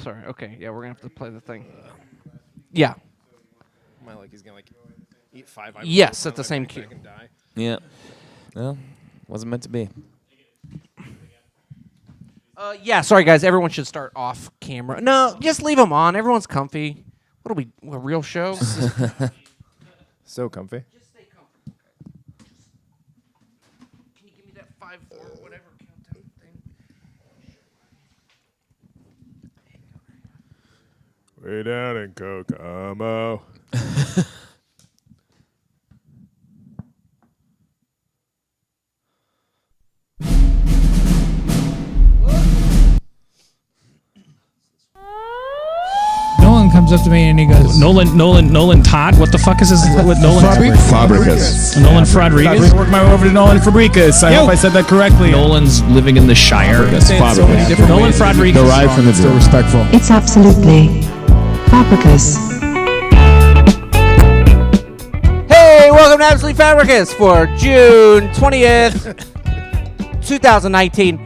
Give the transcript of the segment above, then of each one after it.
sorry. Okay, yeah, we're gonna have to play the thing. Yeah. He's gonna eat 5 items. Yes, at the same cue. Yeah. Well, wasn't meant to be. Yeah, sorry guys. Everyone should start off camera. No, just leave them on. Everyone's comfy. What are we? A real show? So comfy. Just stay comfortable. Can you give me that 5, 4, whatever countdown thing? Way down in Kokomo. Nolan comes up to me and he goes, Nolan Todd? What the fuck is this? What Nolan? Fabricius. Nolan Rodriguez? I work my way over to Nolan Fabricius. I hope I said that correctly. Nolan's living in the Shire. Fabricius. Nolan Rodriguez. Derived from the Still Greek. respectful. It's absolutely Fabricius. Hey, welcome to Absolutely Fabricus for June 20th, 2019.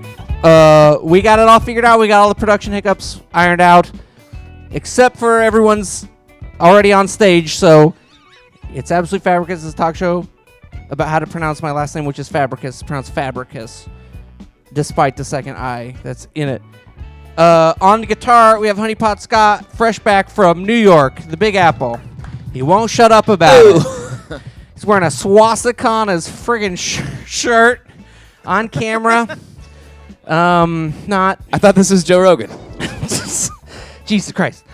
We got it all figured out. We got all the production hiccups ironed out, except for everyone's already on stage. So it's Absolutely Fabricus, this talk show about how to pronounce my last name, which is Fabricus. It's pronounced Fabricus, despite the second I that's in it. On the guitar, we have Honeypot Scott, fresh back from New York, the Big Apple. He won't shut up about it. He's wearing a swastika on his friggin' shirt on camera. Not. I thought this was Joe Rogan. Jesus Christ.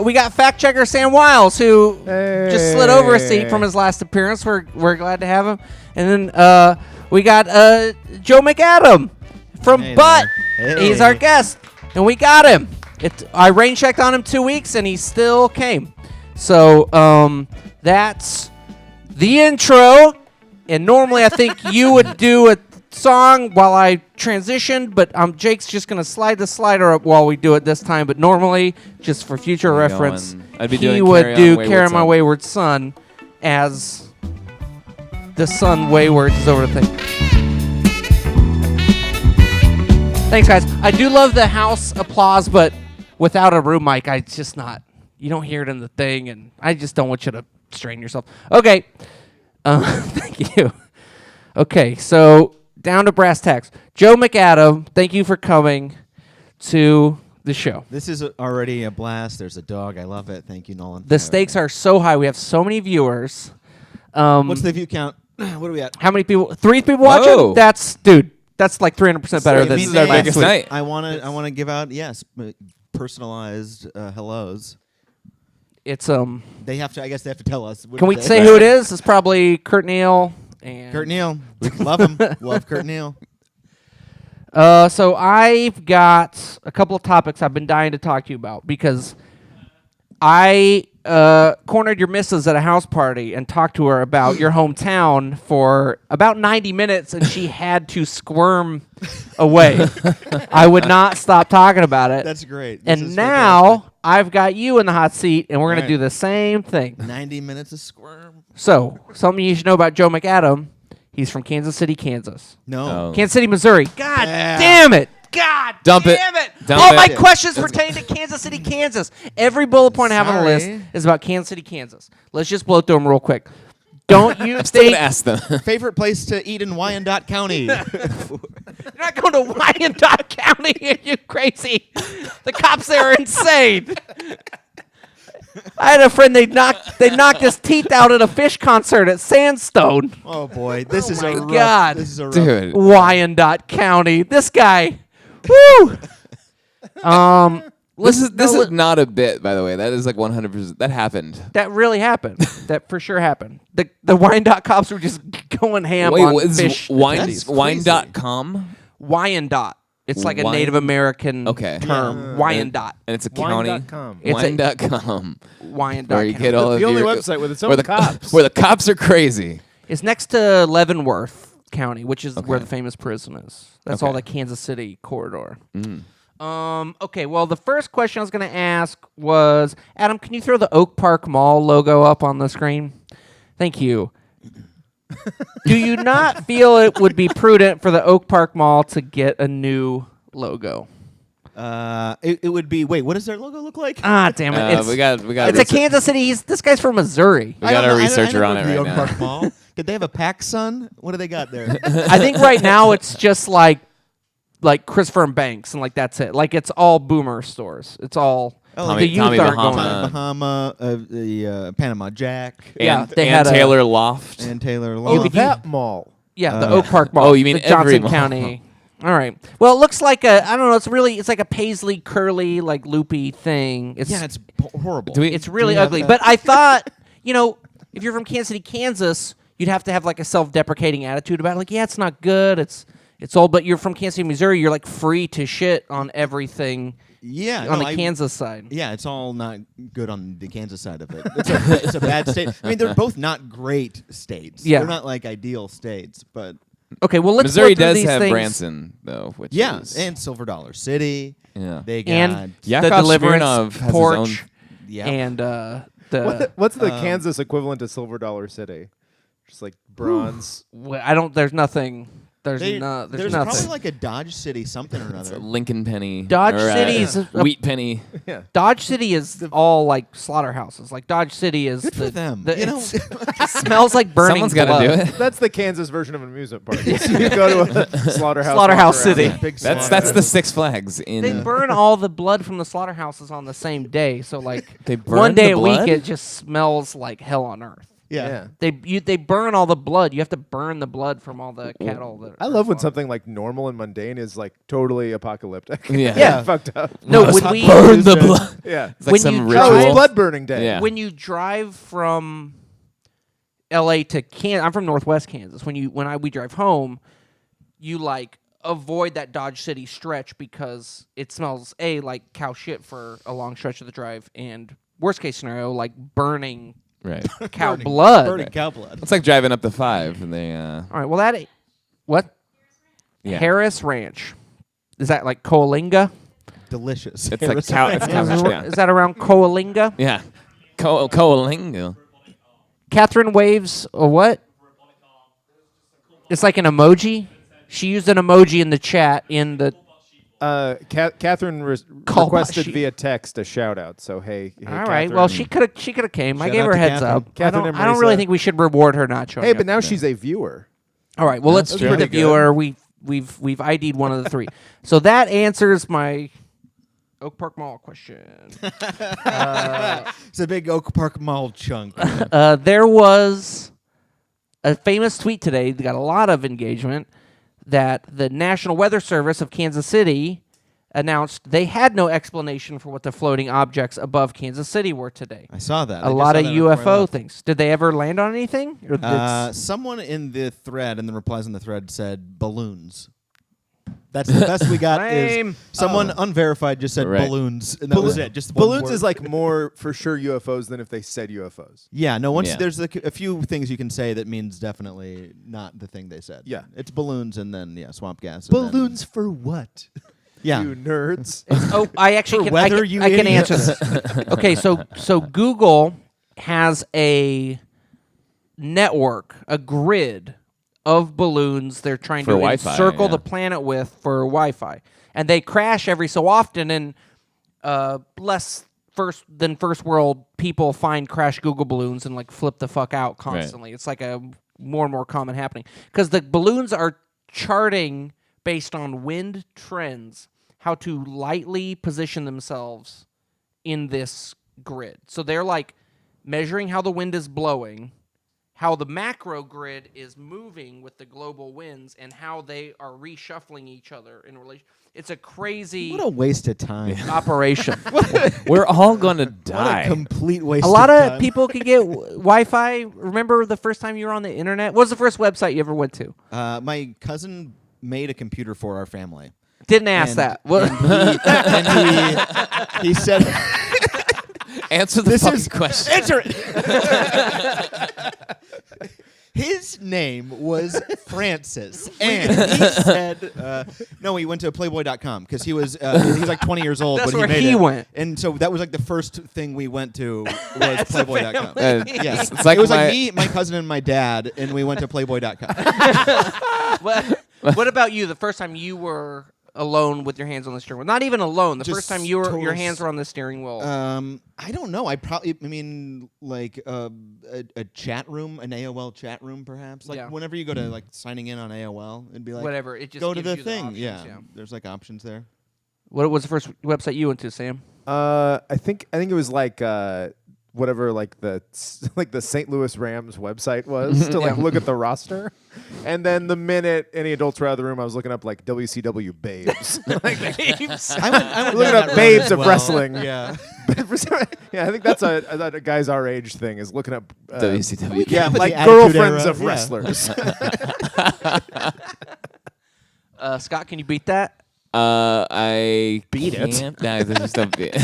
We got fact checker Sam Wiles, who just slid over a seat from his last appearance. We're glad to have him. And then we got Joe McAdam from Butt. He's our guest, and we got him. I rain checked on him 2 weeks, and he still came. So that's the intro. And normally I think you would do a song while I transitioned, but Jake's just going to slide the slider up while we do it this time. But normally, just for future reference, I'd be he doing would do Carry Carry On On My Wayward Son as the son wayward is over the thing. Thanks, guys. I do love the house applause, but without a room mic, it's just not. You don't hear it in the thing, and I just don't want you to strain yourself. Okay. Thank you. Okay, so down to brass tacks. Joe McAdam, thank you for coming to the show. This is already a blast. There's a dog. I love it. Thank you, Nolan. The stakes are so high. We have so many viewers. What's the view count? What are we at? How many people? 3 people watching? That's like 300% better than this is our last biggest week. night. I want to give out personalized hellos. It's They have to. I guess they have to tell us. Can we say who it is? It's probably Kurt Neal and Kurt Neal. Love him. Love Kurt Neal. So I've got a couple of topics I've been dying to talk to you about because I cornered your missus at a house party and talked to her about your hometown for about 90 minutes, and she had to squirm away. I would not stop talking about it. That's great. And now I've got you in the hot seat, and we're going Right. to do the same thing. 90 minutes of squirm. So, something you should know about Joe McAdam. He's from Kansas City, Kansas. No. Oh. Kansas City, Missouri. God damn it. God Dump it. damn it. Dump All it. my questions pertain to Kansas City, Kansas. Every bullet point I have on the list Sorry. is about Kansas City, Kansas. Let's just blow through them real quick. Don't you Still think gonna ask them. Favorite place to eat in Wyandotte County? you're not going to Wyandotte County? Are you crazy? The cops there are insane. I had a friend, they knocked his teeth out at a fish concert at Sandstone. Oh boy, this is my a rough. God. This is a rough. Dude. Wyandotte County. This guy. Woo! This is not a bit, by the way. That is like 100%. That happened. That really happened. That for sure happened. The Wyandotte cops were just going ham Wait, on what is fish. wine.com? Wyandotte. It's like a Native American term. Wyandotte. And it's a county. Wine.com. It's Wine.com. Wyandotte. Where you County. get all of The only your, website with its own where the cops. Where the cops are crazy. It's next to Leavenworth County, which is where Okay. the famous prison is. That's all the Kansas City corridor. Okay, well, the first question I was going to ask was, Adam, can you throw the Oak Park Mall logo up on the screen? Thank you. Do you not feel it would be prudent for the Oak Park Mall to get a new logo? It would be. Wait, what does their logo look like? Ah, damn it! we got. It's a Kansas City. This guy's from Missouri. We got I a don't know. researcher I on don't it know right the now. Oak Park Mall. Did they have a PacSun? What do they got there? I think right now it's just like Christopher and Banks, and like that's it. Like it's all boomer stores. It's all Tommy- the youth Tommy aren't Bahama. going. Bahama, the Panama Jack, Yeah, And, they and had a- Taylor Loft. and Taylor. Oh, Long. that mall. Yeah, the Oak Park Mall. Oh, you mean the every Johnson mall. County? All right. Well, it looks like I don't know. It's like a paisley, curly, like loopy thing. It's Yeah, it's horrible. it's really have ugly. that? But I thought, if you're from Kansas City, Kansas, you'd have to have like a self-deprecating attitude about it. Like, yeah, it's not good. It's old. But you're from Kansas City, Missouri. You're like free to shit on everything. Yeah, On no, the Kansas side. Yeah, it's all not good on the Kansas side of it. It's a bad state. I mean, they're both not great states. Yeah. They're not like ideal states, but Okay, well, let's Missouri go through does these have things. Branson though, which yeah, is and Silver Dollar City. yeah. They got And Yakov the Deliverance Smirnov has his Porch own- yeah. and What's the Kansas equivalent to Silver Dollar City? Just like bronze. I don't. There's nothing. There's There's nothing. probably like a Dodge City something or It's a another. Lincoln Penny. Dodge or, City's a- Wheat Penny. Yeah. Dodge City is all like slaughterhouses. Like Dodge City is Good for them. it smells like burning. Someone's got to do blood. it. That's the Kansas version of an amusement park. you go to a slaughterhouse. Slaughterhouse walk around. City. Big That's slaughter. the Six Flags in. They burn all the blood from the slaughterhouses on the same day. So like They burn one day the a week, blood? it just smells like hell on earth. Yeah. They burn all the blood. You have to burn the blood from all the cattle. That I are love when slaughtered. something like normal and mundane is like totally apocalyptic. Yeah. Yeah. Fucked up. No, Must when we burn the blood. Yeah. It's like When some you ritual. Oh, drive- it's blood burning day. Yeah. when you drive from L.A. to Kansas, I'm from Northwest Kansas. When we drive home, you like avoid that Dodge City stretch because it smells like cow shit for a long stretch of the drive, and worst case scenario, like burning Right. cow blood. Burning cow blood. It's like driving up the 5 and they. All right, well what? Yeah. Harris Ranch. Is that like Coalinga? Delicious. It's like cow. It's cow. Yeah. Is that around Coalinga? Yeah. Coalinga. Catherine waves a what? It's like an emoji. She used an emoji in the chat in the. Catherine Call requested she- via text a shout out. So hey All right. Well, she could have came. I Shout gave out her a to heads Catherine. up. Catherine I and don't really Marisa. think we should reward her not showing Hey, up. but now she's a viewer. All right. Well, let's That's keep her the really good. viewer. We've ID'd one of the three. So that answers my Oak Park Mall question. It's a big Oak Park Mall chunk. There was a famous tweet today that got a lot of engagement that the National Weather Service of Kansas City announced they had no explanation for what the floating objects above Kansas City were today. I saw that. A lot of UFO things. Did they ever land on anything? Or Someone in the thread, in the replies on the thread, said balloons. That's the best we got. Lame. Is someone unverified just said Right. balloons, and that was it. Just one Balloons word. is like more for sure UFOs than if they said UFOs. Yeah, no. Once Yeah. there's a few things you can say that means definitely not the thing they said. Yeah. it's balloons and then swamp gas. And Balloons for what? Yeah. You nerds. Oh, I actually For can, I weather, can, you I can idiots. answer this. Okay, so Google has a network, a grid of balloons they're trying For to Wi-Fi, encircle yeah. the planet with for Wi-Fi, and they crash every so often. And less first world people find crash Google balloons and like flip the fuck out constantly. It's like a more and more common happening because the balloons are charting based on wind trends how to lightly position themselves in this grid. So they're like measuring how the wind is blowing, how the macro grid is moving with the global winds, and how they are reshuffling each other in relation. It's a crazy What a waste of time. operation. We're all gonna What die. a complete waste. A lot of time. people could get Wi-Fi. Remember the first time you were on the internet? What was the first website you ever went to? My cousin made a computer for our family. Didn't ask And- that. What? And he said, Answer the This fucking is- question. "Answer it." His name was Francis, and he said, "No, he went to Playboy.com because he was like 20 years old That's when where he made he it. went. And so that was like the first thing we went to was Playboy.com. Yeah, It's like it was my- like me, my cousin, and my dad, and we went to Playboy.com. What about you? The first time you were alone with your hands on the steering wheel? Not even alone. The Just first time your total hands were on the steering wheel. I don't know. I mean, like a chat room, an AOL chat room, perhaps. Like whenever you go to like signing in on AOL, it'd be like Whatever. It just go to gives the you thing. options, yeah, there's like options there. What was the first website you went to, Sam? I think it was like whatever like the St. Louis Rams website was to like look at the roster, and then the minute any adults were out of the room, I was looking up like WCW babes, like babes. I went looking down up that road babes as of well. wrestling. Yeah. Yeah, I think that's a guys our age thing is looking up WCW. yeah, But like the Attitude girlfriends Era, of wrestlers. Scott, can you beat that? I Beat it. can't. Nah, there's just no beat.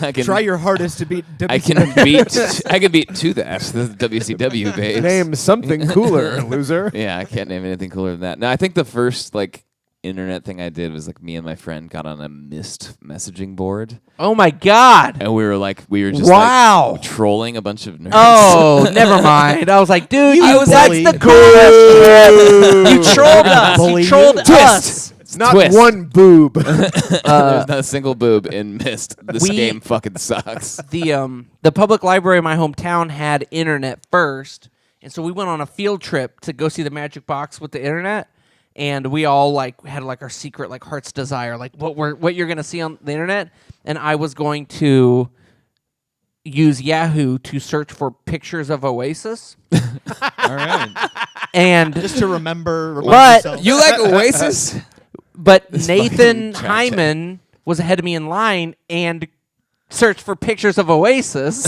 I can Try your hardest to beat WCW. I can beat. I can beat to that. The WCW babes. Name something cooler, loser. Yeah, I can't name anything cooler than that. No, I think the first like internet thing I did was like me and my friend got on a Mist messaging board, Oh my God! and we were just Wow. like trolling a bunch of nerds. Oh, never mind. I was like, dude, that's bully. the coolest. You trolled us. Bully You trolled you. us. It's not Twist. one boob. There's not a single boob in Mist. This we- game fucking sucks. The public library in my hometown had internet first, and so we went on a field trip to go see the Magic Box with the internet, and we all like had like our secret like heart's desire, like what you're gonna see on the internet, and I was going to use Yahoo to search for pictures of Oasis, All right. and Just to remember. But yourself. You like Oasis? but This Nathan fucking trash Hyman was ahead of me in line and searched for pictures of Oasis.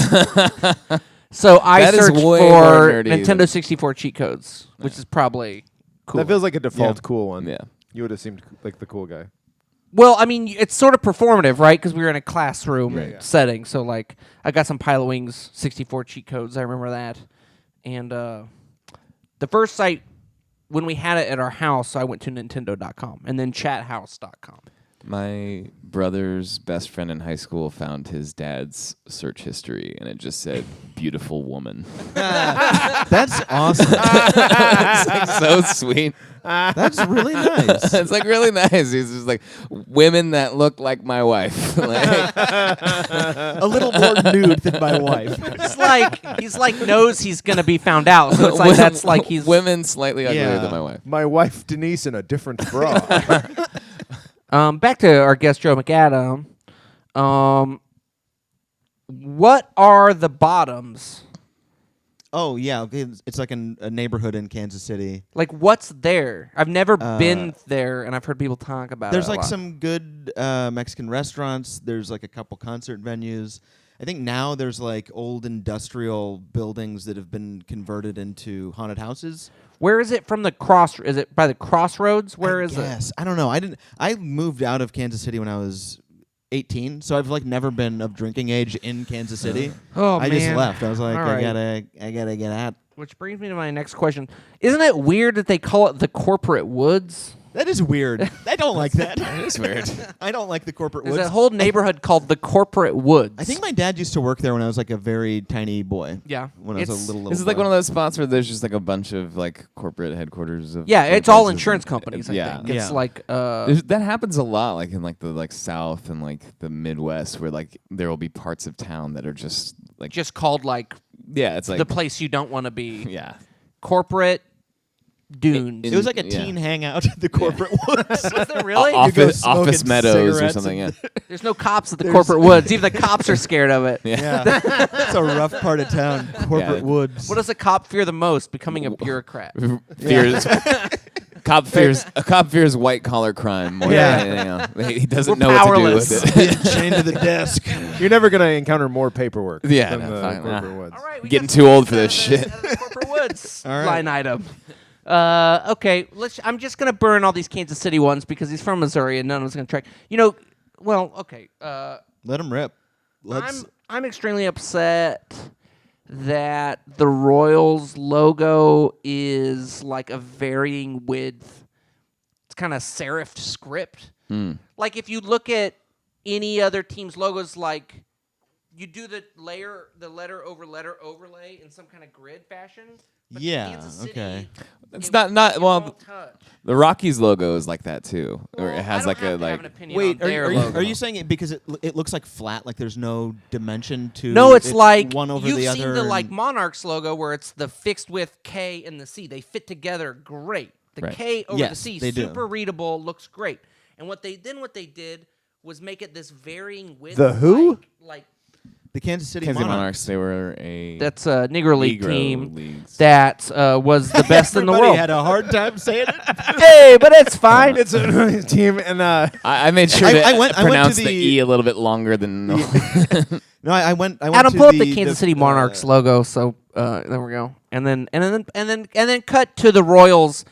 So I That is searched way more for nerdy Nintendo than- 64 cheat codes, which is probably cool. That feels like a default Yeah. cool one. Yeah. You would have seemed like the cool guy. Well, I mean, it's sort of performative, right? Because we were in a classroom Right. Yeah. setting. So, like, I got some Pilot Wings 64 cheat codes. I remember that. And the first site, when we had it at our house, I went to Nintendo.com and then chathouse.com. My brother's best friend in high school found his dad's search history, and it just said "beautiful woman." That's awesome. It's like so sweet. That's really nice. It's like really nice. He's just like women that look like my wife. Like, A little more nude than my wife. He's like knows he's gonna be found out. So it's like that's like he's women slightly uglier Yeah. than my wife. My wife Denise in a different bra. Back to our guest Joe McAdam. What are the Bottoms? Oh yeah, okay. It's like a neighborhood in Kansas City. Like, what's there? I've never been there, and I've heard people talk about There's it. a like lot. some good Mexican restaurants. There's like a couple concert venues. I think now there's like old industrial buildings that have been converted into haunted houses. Where is it from the cross? Is it by the crossroads? Where is it? Yes, I don't know. I moved out of Kansas City when I was 18, so I've like never been of drinking age in Kansas City. Oh, I just man. left. I was like, All I right. gotta get out. Which brings me to my next question. Isn't it weird that they call it the corporate woods? That is weird. I don't like that. That is weird. I don't like the corporate There's woods. a whole neighborhood called the corporate woods. I think my dad used to work there when I was like a very tiny boy. Yeah. When I was It's- a little This is like one of those spots where there's just like a bunch of like corporate headquarters of Yeah, different it's all places. insurance companies. I Yeah. think. It's Yeah. like That happens a lot, like in like the like South and like the Midwest, where like there will be parts of town that are just like just called like yeah, it's like the place you don't want to be. yeah, Corporate dunes. It was like a Yeah. teen hangout at the corporate woods. Was it really? You go Office smoking Meadows or cigarettes something. Yeah, There's no cops at the corporate woods. Even the cops are scared of it. Yeah, it's a rough part of town. Corporate Yeah. woods. What does a cop fear the most? Becoming a bureaucrat. fears. A cop fears white collar crime more Yeah. than anything else. He doesn't We're know powerless. what to do with it. Chained to the desk. You're never gonna encounter more paperwork. Yeah, than no, the fuck, nah. corporate woods. All right, we Getting got too old for some this out of shit. the corporate woods All right. line item. Okay, I'm just gonna burn all these Kansas City ones because he's from Missouri and none of us gonna track. Well, okay. Let him rip. Let's. I'm extremely upset that the Royals logo is like a varying width. It's kind of serifed script. Like if you look at any other team's logos, like you do the letter over letter overlay in some kind of grid fashion. Yeah. Kansas City, Okay. It's it- not it well. won't touch. The Rockies logo is like that too, or Well, it has I like don't have a to have like. an opinion Wait, on their logo. are you saying it because it looks like flat, like there's no dimension to? No, it's like one over you've the seen other. the like and- Monarchs logo where it's the fixed with K and the C. They fit together great. The Right. K over the Yes, C, they do. super readable, looks great. And what they did was make it this varying width. The who? Like the Kansas City Kansas Monarchs. Monarchs. They were a that's a Negro League Negro team leagues. that was the best in the Everybody world. had a hard time saying it. Hey, but it's fine. It's a team, and I made sure I- to I went to pronounce the the- E a little bit longer than. No, I went. Adam, to pull up the Kansas City Monarchs logo. So there we go. And then cut to the Royals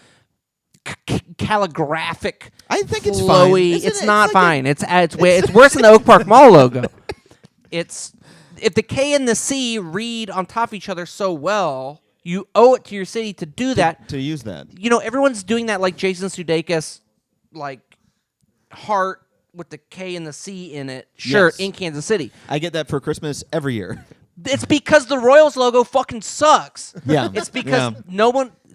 calligraphic. I think it's flowy. fine. Isn't It's it? not It's like fine. It's worse than the Oak Park Mall logo. It's if the K and the C read on top of each other so well, you owe it to your city to do that. to use that. You know, everyone's doing that like Jason Sudeikis, like heart with the K and the C in it shirt Yes. in Kansas City. I get that for Christmas every year. It's because the Royals logo fucking sucks. Yeah. It's because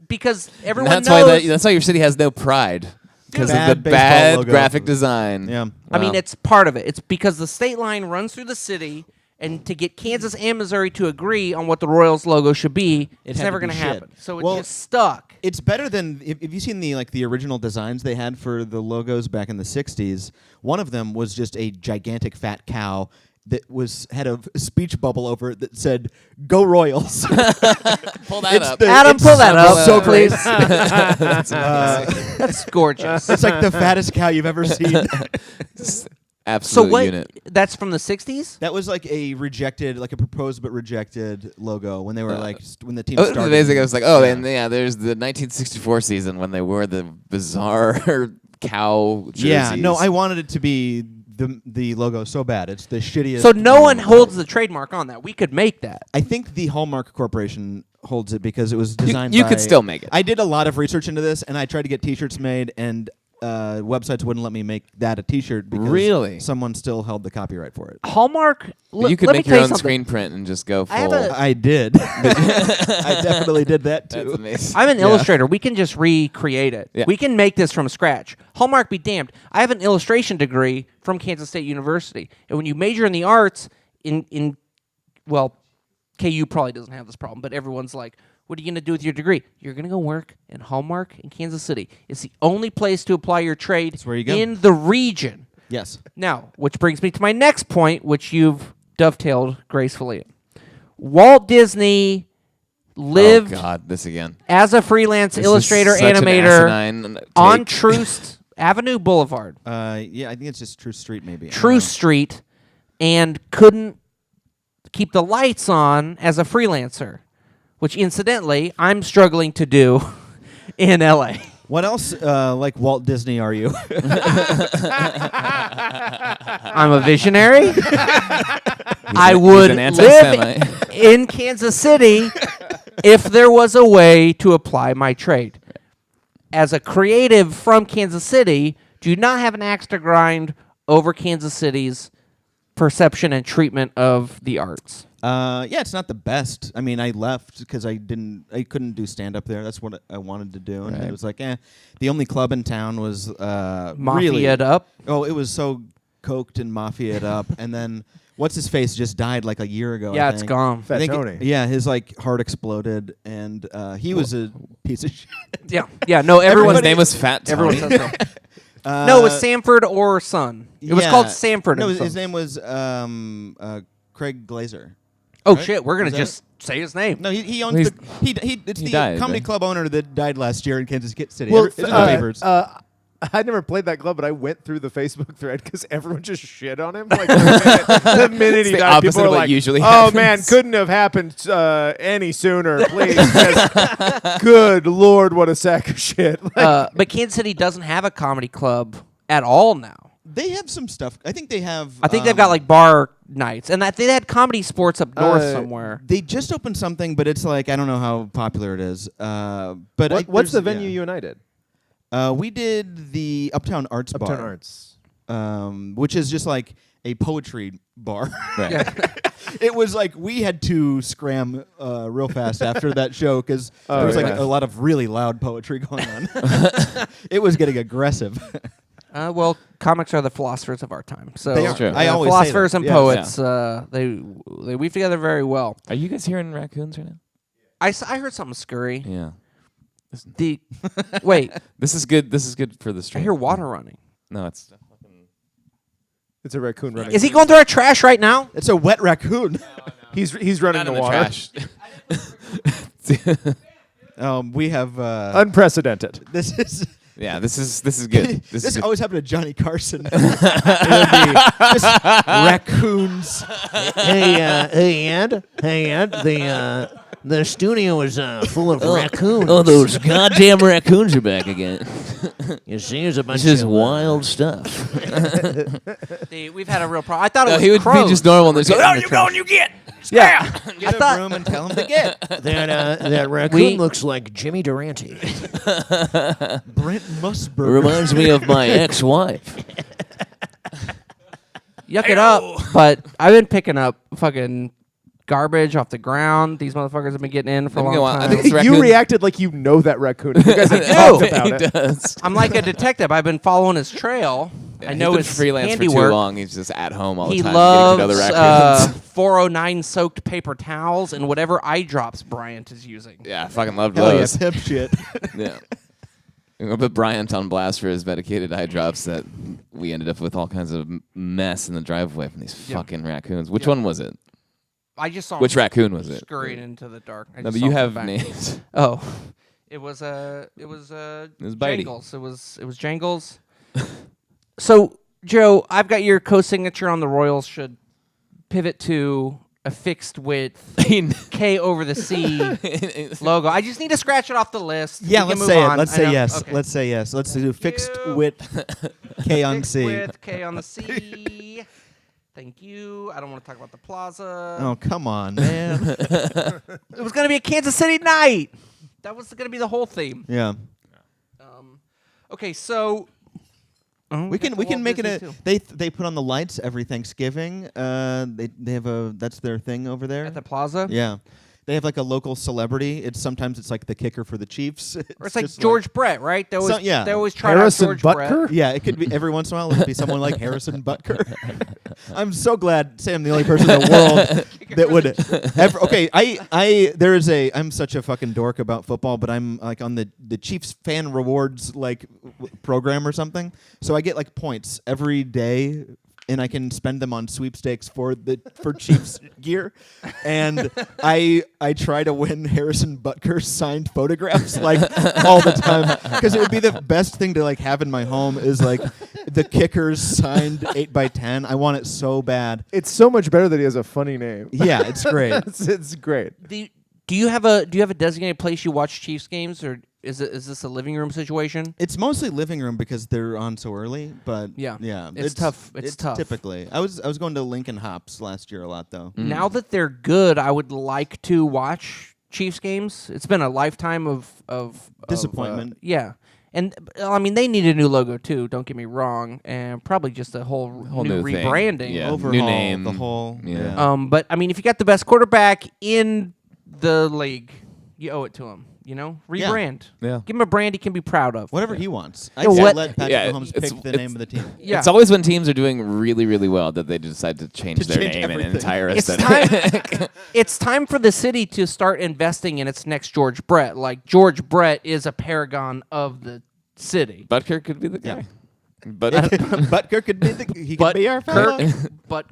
because everyone That's knows. why that's why your city has no pride because of the Bad baseball bad logo. graphic design. Yeah. I mean, Wow. it's part of it. It's because the state line runs through the city, and to get Kansas and Missouri to agree on what the Royals logo should be, it's had never to going be to shit. happen. So Well, it's just stuck. It's better than if you've seen the original designs they had for the logos back in the '60s. One of them was just a gigantic fat cow that had a speech bubble over it that said "Go Royals." Pull that up. Adam, pull that up, so please. That's amazing. That's gorgeous. It's like the fattest cow you've ever seen. So Absolute what? unit. That's from the '60s. That was like a proposed but rejected logo when they were when the team Oh, started. basically, I was like, oh, Yeah. and yeah, there's the 1964 season when they wore the bizarre cow jerseys. Yeah, no, I wanted it to be the logo so bad. It's the shittiest. So no one holds the trademark on that. We could make that. I think the Hallmark Corporation holds it because it was designed. you by- could still make it. I did a lot of research into this, and I tried to get T-shirts made, and websites wouldn't let me make that a T-shirt because Really? someone still held the copyright for it. Hallmark. But you could let me make tell your you own something. screen print and just go I have full. a- I did. I definitely did that That's too. amazing. I'm an illustrator. We can just recreate it. Yeah. We can make this from scratch. Hallmark be damned. I have an illustration degree from Kansas State University. And when you major in the arts, well, KU probably doesn't have this problem, but everyone's like, what are you going to do with your degree? You're going to go work in Hallmark in Kansas City. It's the only place to apply your trade That's where you go. in the region. Yes. Now, which brings me to my next point, which you've dovetailed gracefully in. Walt Disney lived Oh God, this again. as a freelance This is illustrator, such an animator asinine on take. Troost Avenue Boulevard, Yeah, I think it's just True Street, maybe. I don't True know. Street, and couldn't keep the lights on as a freelancer, which incidentally I'm struggling to do in LA. What else, like Walt Disney, are you? I'm a visionary. I would an live anti-Semite. in Kansas City if there was a way to apply my trade. As a creative from Kansas City, do you not have an axe to grind over Kansas City's perception and treatment of the arts? Yeah, it's not the best. I mean, I left because I couldn't do stand up there. That's what I wanted to do, and Right. it was like, the only club in town was really Mafia'd up. Oh, it was so coked and mafia'd up, and then what's his face just died like a year ago. Yeah, I it's think. gone. Fat I think Tony. yeah, his like heart exploded, and he was a piece of shit. Yeah. No, everyone's His name was Fat Tony. Everyone says so. No, it was Sanford or Son. It was yeah. called Sanford. No, and his Sons. name was Craig Glazer. Oh right? shit, we're gonna Is that just say his name. No, he owns He's- it's he the died, comedy right? club owner that died last year in Kansas City. Well, It's in the papers. I never played that club, but I went through the Facebook thread because everyone just shit on him. Like the minute he the died, opposite people were of what like, usually "Oh man, happens." couldn't have happened any sooner, please." 'Cause good lord, what a sack of shit! Like, But Kansas City doesn't have a comedy club at all now. They have some stuff. I think they have. I think they've got like bar nights, and that they had comedy sports up north somewhere. They just opened something, but it's like I don't know how popular it is. But what's the there's- venue you and I did? We did the Uptown Arts Uptown Bar, Arts. which is just like a poetry bar. Right. It was like we had to scram real fast after that show because there was like yeah. a lot of really loud poetry going on. It was getting aggressive. Well, comics are the philosophers of our time. So They are. True. I always say philosophers that. and Yes. poets, they weave together very well. Are you guys hearing raccoons right now? I heard something scurry. Yeah. The wait, This is good. This is good for the I stream. hear water running. No, it's It's a raccoon running. Is he going through our trash right now? It's a wet raccoon. He's running not in the the water. trash. We have Unprecedented. this is. Yeah, this is good. This is This good. always happened to Johnny Carson. It would be just raccoons. Hey, Ed, the studio is full of raccoons. Oh, those goddamn raccoons are back again. You see, there's a bunch This is of wild stuff. We've had a real problem. I thought it was he would crows. be just normal. And Getting oh, in the you trash. go and you get. Yeah. Get a broom and tell him to get. that raccoon We- looks like Jimmy Durante. Brent Musburger. Reminds me of my ex-wife. Yuck it up. But I've been picking up fucking garbage off the ground. These motherfuckers have been getting in for a Let me long go on. I time. think it's You raccoon. reacted like you know that raccoon. You guys have do. talked about he it. does. I'm like a detective. I've been following his trail. Yeah, I he's know been his freelance for handiwork. too long. He's just at home all the He time. getting to know the loves raccoons. 409 soaked paper towels and whatever eye drops Bryant is using. Yeah, I fucking love Hell yeah, those. pimp shit. Yeah. I'm gonna put Bryant on blast for his medicated eye drops that we ended up with all kinds of mess in the driveway from these fucking raccoons. Which one was it? I just saw Which him raccoon was it? scurrying into the dark. I No, just but saw you him have back. names. Oh, it was Bitey. Jangles. It was Jangles. So Joe, I've got your co-signature on the Royals should pivot to a fixed width K over the C logo. I just need to scratch it off the list. Yeah, We can let's move say it. on. Let's I say know. yes. Okay. Let's say yes. Let's do fixed you. width K on Fixed C. width K on the C. Thank you. I don't want to talk about the plaza. Oh, come on, man. It was going to be a Kansas City night. That was going to be the whole theme. Yeah. Okay, so We can make it Disney a too. they put on the lights every Thanksgiving. They have a that's their thing over there. At the plaza. Yeah. They have like a local celebrity. Sometimes it's like the kicker for the Chiefs. Or it's like just George Brett, right? They always, yeah. they always try Harrison out George Butker? Brett. Yeah, it could be every once in a while. It'll be someone like Harrison Butker. I'm so glad, Sam, the only person in the world that would ever. Okay, I'm such a fucking dork about football, but I'm like on the Chiefs fan rewards like program or something. So I get like points every day. And I can spend them on sweepstakes for Chiefs gear, and I try to win Harrison Butker signed photographs like all the time because it would be the best thing to like have in my home is like the kickers signed 8x10. I want it so bad. It's so much better that he has a funny name. Yeah, it's great. it's great. Do you have a designated place you watch Chiefs games, or is this a living room situation? It's mostly living room because they're on so early, but Yeah. yeah, It's tough. It's tough. Typically, I was going to Lincoln Hops last year a lot though. Now that they're good, I would like to watch Chiefs games. It's been a lifetime of Disappointment. Yeah. And I mean, they need a new logo too. Don't get me wrong, and probably just a whole new new thing. rebranding. Yeah. Overhaul New name. the whole. Yeah. But I mean, if you got the best quarterback in the league, you owe it to him. You know, rebrand. Yeah. Give him a brand he can be proud of. Whatever he wants. Yeah, I'd what- let Patrick Yeah, Mahomes it's- pick the it's- name of the team. Yeah. It's always when teams are doing really, really well that they decide to change To their change name everything. and entire It's aesthetic. time. It's time for the city to start investing in its next George Brett. Like George Brett is a paragon of the city. Butker could be the guy. Yeah. But Butker could be he could be our fellow. Butt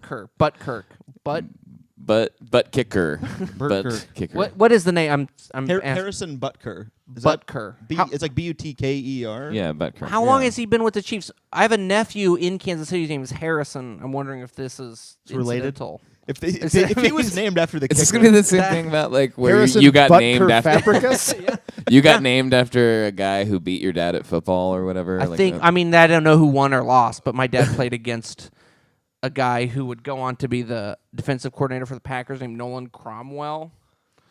kicker. Burt But kicker. What is the name? I'm asking. Harrison Butker. Is that Butker. It's like Butker. Yeah, Butker. How long Yeah. has he been with the Chiefs? I have a nephew in Kansas City. His name is Harrison. I'm wondering if this is related? incidental. If Is if it- he was named after the Is this kicker, gonna be the same That- thing about like where Harrison you got Butker named after Fabricius? you got named after a guy who beat your dad at football or whatever? I like think. that? I mean, I don't know who won or lost, but my dad played against a guy who would go on to be the defensive coordinator for the Packers, named Nolan Cromwell.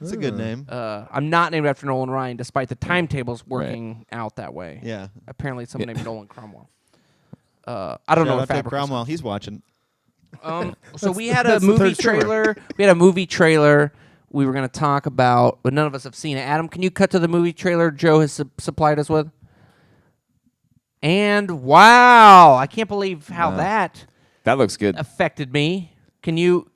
it's a good name. I'm not named after Nolan Ryan, despite the timetables working out that way. Yeah. Apparently, it's someone named Nolan Cromwell. I don't know Shout what out to Fabricius. Cromwell. He's watching. So we had a that's the movie third streamer. trailer. We had a movie trailer we were going to talk about, but none of us have seen it. Adam, can you cut to the movie trailer Joe has supplied us with? And wow, I can't believe how that That looks good. affected me. Can you,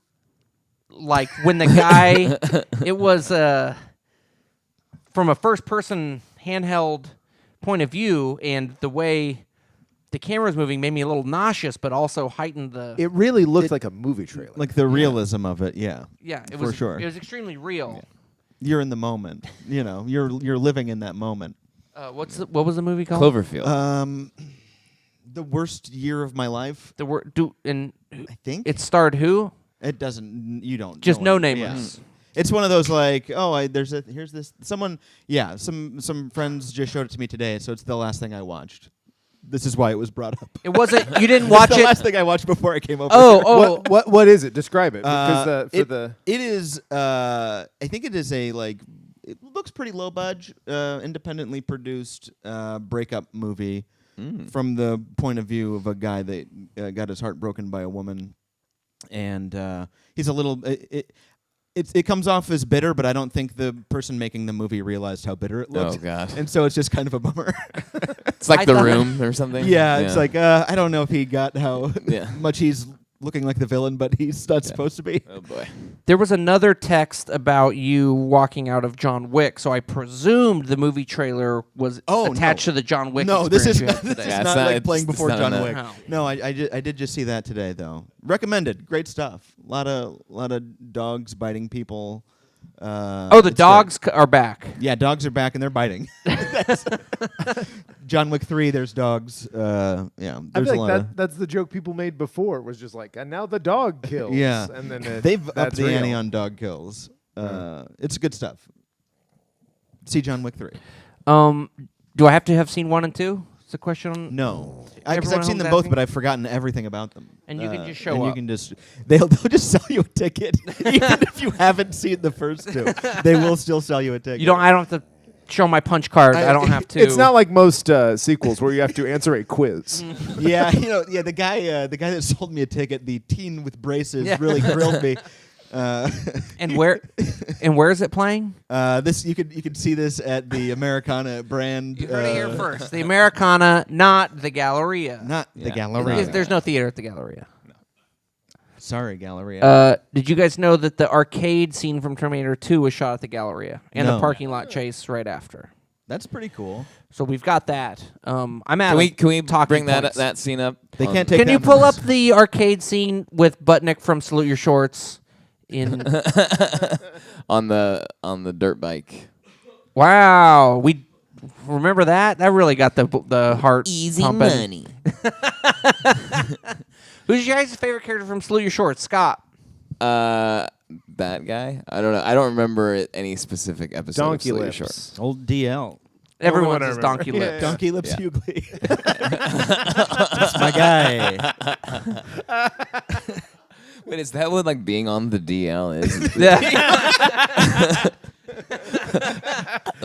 like, when the guy, it was from a first-person handheld point of view, and the way the camera was moving made me a little nauseous, but also heightened the. It really looked like a movie trailer. Like the realism of it, yeah. Yeah, it for was sure. It was extremely real. You're in the moment. You know, you're living in that moment. What was the movie called? Cloverfield. The worst year of my life, And I think. it starred who? It doesn't. You don't. Just know no it. namers. Yeah. It's one of those like, here's this someone. Yeah, some friends just showed it to me today, so it's the last thing I watched. This is why it was brought up. It wasn't. You didn't watch It's the it. last thing I watched before I came over. Oh. What is it? Describe it. Because It is. I think it is a like. It looks pretty low budget, independently produced breakup movie from the point of view of a guy that got his heart broken by a woman, and he's a little. It comes off as bitter, but I don't think the person making the movie realized how bitter it looked. Oh God! And so it's just kind of a bummer. It's like I The thought- Room or something. Yeah, it's like I don't know if he got how Yeah. much he's looking like the villain, but he's not supposed to be. Oh boy. There was another text about you walking out of John Wick, so I presumed the movie trailer was attached to the John Wick. No, this is experience you had this today. is Yeah, not it's not- like playing it's before not John enough. Wick. No. No, I did just see that today though. Recommended, great stuff. A lot of dogs biting people. Oh, the it's dogs are back. good. Yeah, dogs are back and they're biting. John Wick 3, there's dogs. Yeah, I there's a feel lot like that's the joke people made before. It was just like, and now the dog kills. Yeah. And then they've upped that's the real. ante on dog kills. It's good stuff. See John Wick 3. Do I have to have seen 1 and 2? Is the question? No, because Everyone I've seen home's them both, asking? but I've forgotten everything about them. And you can just show and up. You can just they'll just sell you a ticket, even if you haven't seen the first two. They will still sell you a ticket. You don't. I don't have to show my punch card. I don't have to. It's not like most sequels where you have to answer a quiz. Yeah, the guy that sold me a ticket, the teen with braces, Yeah. really grilled me. And where is it playing? This you could see this at the Americana brand. You heard it here first. The Americana, not the Galleria. Not the Yeah. Galleria. There's no theater at the Galleria. Sorry, Galleria. Did you guys know that the arcade scene from Terminator 2 was shot at the Galleria and the No. parking lot chase right after? That's pretty cool. So we've got that. I'm at. Can we talking bring that points. that scene up? They on- can't take. Can you that pull from up us. the arcade scene with Butnick from Salute Your Shorts? In on the dirt bike. wow, we remember that. That really got the heart Easy pumping. money. Who's your guys' favorite character from Salute Your Shorts? Scott. That guy. I don't know. I don't remember any specific episode. Donkey of Salute Your Lips. Shorts. Old DL? Everyone one I says remember. Donkey Yeah, Lips. yeah. Donkey Lips Yeah. Hughley. That's my guy. Wait, is that what like being on the DL is? Yeah.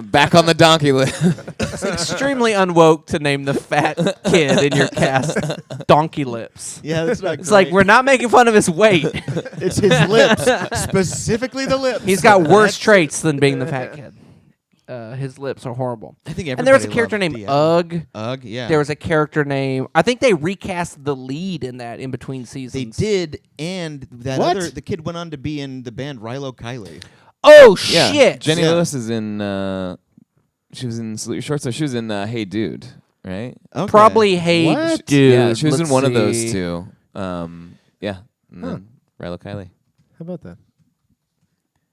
Back on the donkey lip. It's extremely unwoke to name the fat kid in your cast Donkey Lips. Yeah, that's not. It's like we're not making fun of his weight. It's his lips, specifically the lips. He's got worse traits than being the fat kid. His lips are horrible. I think And there was a everybody character loved named DL. Ugg. Ugg, yeah. There was a character named. I think they recast the lead in that in between They seasons. did, and that What? the kid went on to be in the band Rilo Kiley. Oh Yeah. shit! Jenny Yeah. Lewis is in. She was in Salute Your Shorts. So she was in Hey Dude, right? Okay. Probably Hey What? Dude. Yeah, she was in let's one of those see. two. Yeah. And then Rilo Kiley. How about that?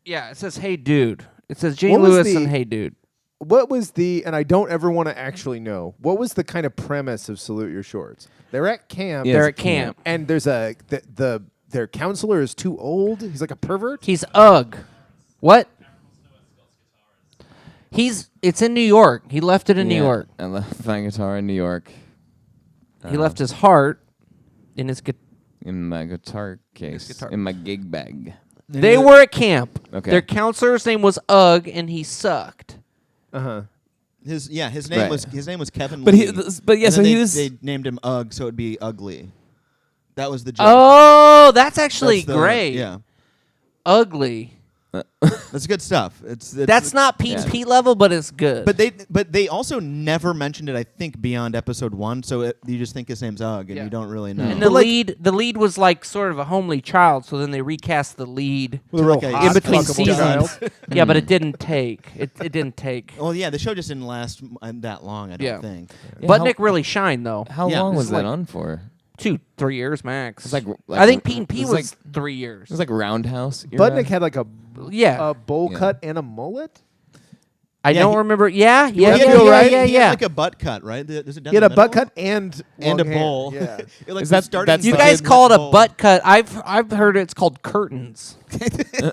Yeah, it says Hey Dude. It says Jenny What was Lewis the- and Hey Dude. What was and I don't ever want to actually know, what was the kind of premise of Salute Your Shorts? They're at camp. Yeah, They're it's at camp. And there's their counselor is too old. He's like a pervert. He's Ugg. What? It's in New York. He left it in New Yeah, York. I left my guitar in New York. He left his heart in his guitar. In my guitar case. guitar. In my gig bag. They were at camp. Okay. Their counselor's name was Ugg, and he sucked. His name Right. was Kevin. But Lee. but yeah, And so then he they, was. They named him Ugg, so it'd be ugly. That was the joke. Oh, that's actually That's the- great. Yeah, Ugly. that's good stuff. That's not Pete and Pete level, but it's good. But they also never mentioned it. I think beyond episode 1, so you just think his name's Ugg, and Yeah. you don't really know. and the lead was like sort of a homely child, so then they recast the lead With a real like a- hot, in between fuckable seasons. child. Yeah, but it didn't take. It didn't take. Well, yeah, the show just didn't last that long. I don't Yeah. think. Yeah, Budnick really shined though. How Yeah, long this was is that like- on for? 2-3 years max. It's like I think Pete and it Pete was was like- 3 years. It was like Roundhouse. era? Budnick had like a Yeah. bowl Yeah. cut and a mullet. I Yeah, don't he- remember. Yeah, had yeah, to yeah, go yeah, right. yeah, He yeah. had like a butt cut, right? There's a He had a butt cut and and long a hair. bowl. Yeah. Like Is that- starting that's You the guys kid call it with a bowl. butt cut. I've heard it's called curtains.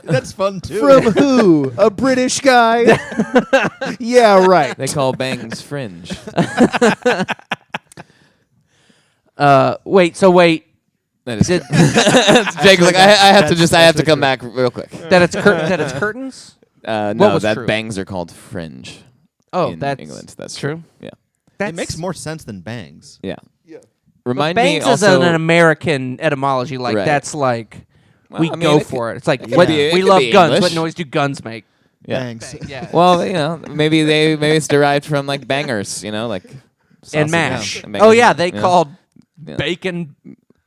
That's fun too. From who? A British guy? Yeah, right. They call bangs fringe. Wait. That is Did, Jake. Like I have to I have to come back real quick. that it's curtains? No, was that true? bangs are called fringe. Oh, in that's England. That's true. Yeah, That's, It makes more sense than bangs. yeah. Yeah. Remind bangs me is also. an American etymology. Like Right. that's like Well, we I mean, go it for it. It's like could what be- it we could love be guns. What English. noise do guns make? Yeah. Bangs. Yeah. Well, maybe it's derived from like bangers. Like sausage. And mash. And Oh bangers, yeah, they called Yeah. bacon.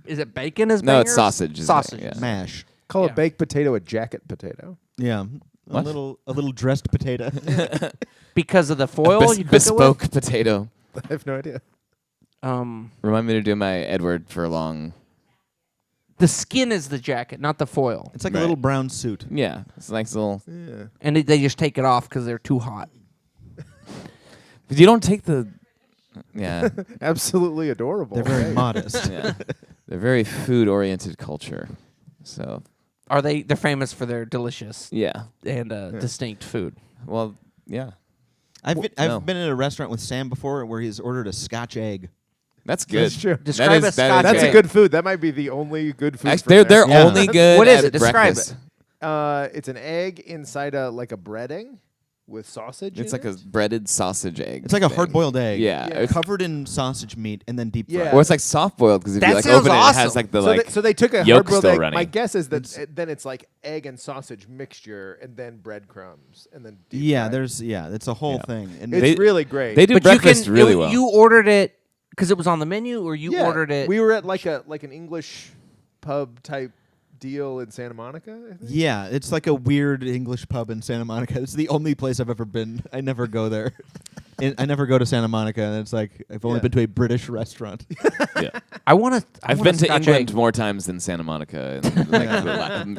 Is it bacon as No, it's bangers? sausage, isn't it? Sausage. Yeah. Mash. Call Yeah. a baked potato a jacket potato. Yeah. What? A little dressed potato. Because of the foil you cook it bespoke with? potato. I have no idea. Remind me to do my Edward Furlong. The skin is the jacket, not the foil. It's like Right. a little brown suit. Yeah, it's a nice little. Yeah. And they just take it off because they're too hot. But you don't take the. Yeah, Absolutely adorable. They're very Right. modest. yeah. They're very food-oriented culture. So Are they? They're famous for their delicious yeah. and distinct food. Well, yeah. I've no. been in a restaurant with Sam before where he's ordered a Scotch egg. That's good. That's true. Describe a Scotch That's egg. a good food. That might be the only good food. Actually, from they're there. Yeah. only good. What is at it? Describe breakfast. it. It's an egg inside a breading with sausage. It's in like a it. breaded sausage egg. It's like a thing. hard-boiled egg. Yeah. Yeah. It's- Covered in sausage meat and then deep fried. Yeah. Or it's like soft boiled because if That you like sounds open it, it awesome. has like the So they took a yolk hard-boiled still egg. running. My guess is that then it's like egg and sausage mixture, and then breadcrumbs, and then deep Yeah, fried. it's a whole Yeah. thing. And It's They- really great. They do But breakfast you can, really well. You ordered it because it was on the menu, or you Yeah, ordered it. We were at like an English pub type deal in Santa Monica. I think. yeah, it's like a weird English pub in Santa Monica. It's the only place I've ever been. I never go there. I never go to Santa Monica, and it's like I've only Yeah. been to a British restaurant. yeah. I want to. I've been to England more times than Santa Monica in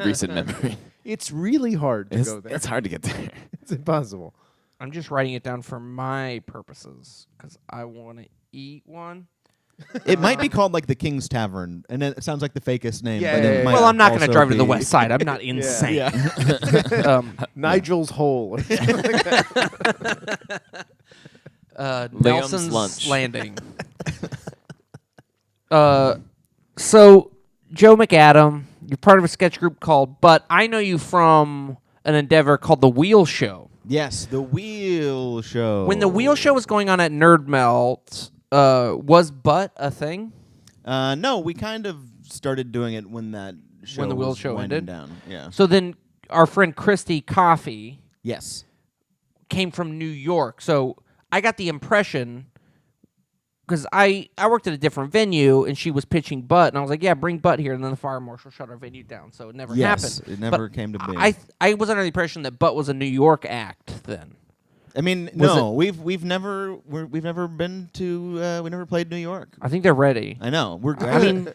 in recent memory. It's really hard to It's, go there. it's hard to get there. It's impossible. I'm just writing it down for my purposes because I want to eat one. It might be called like the King's Tavern, and it sounds like the fakest name. Yeah, but yeah, it yeah. might Well, I'm not going to also drive to the be- west side. I'm not insane. Yeah. Nigel's Hole. Nelson's lunch. Landing. So Joe McAdam, you're part of a sketch group called But. I know you from an endeavor called The Wheel Show. Yes, the Wheel Show. When The Wheel Show was going on at Nerd Melt, was But a thing? No, we kind of started doing it when that show The Wheel was Show winding ended? down. Yeah. So then our friend Christy Coffee Yes. came from New York. So I got the impression, because I worked at a different venue and she was pitching Butt, and I was like, yeah, bring Butt here. And then the fire marshal shut our venue down. So it never Yes, happened. it never But came to be. I was under the impression that Butt was a New York act then. I mean, Was no, we've never been to we never played New York. I think they're ready. I know. We're. I mean,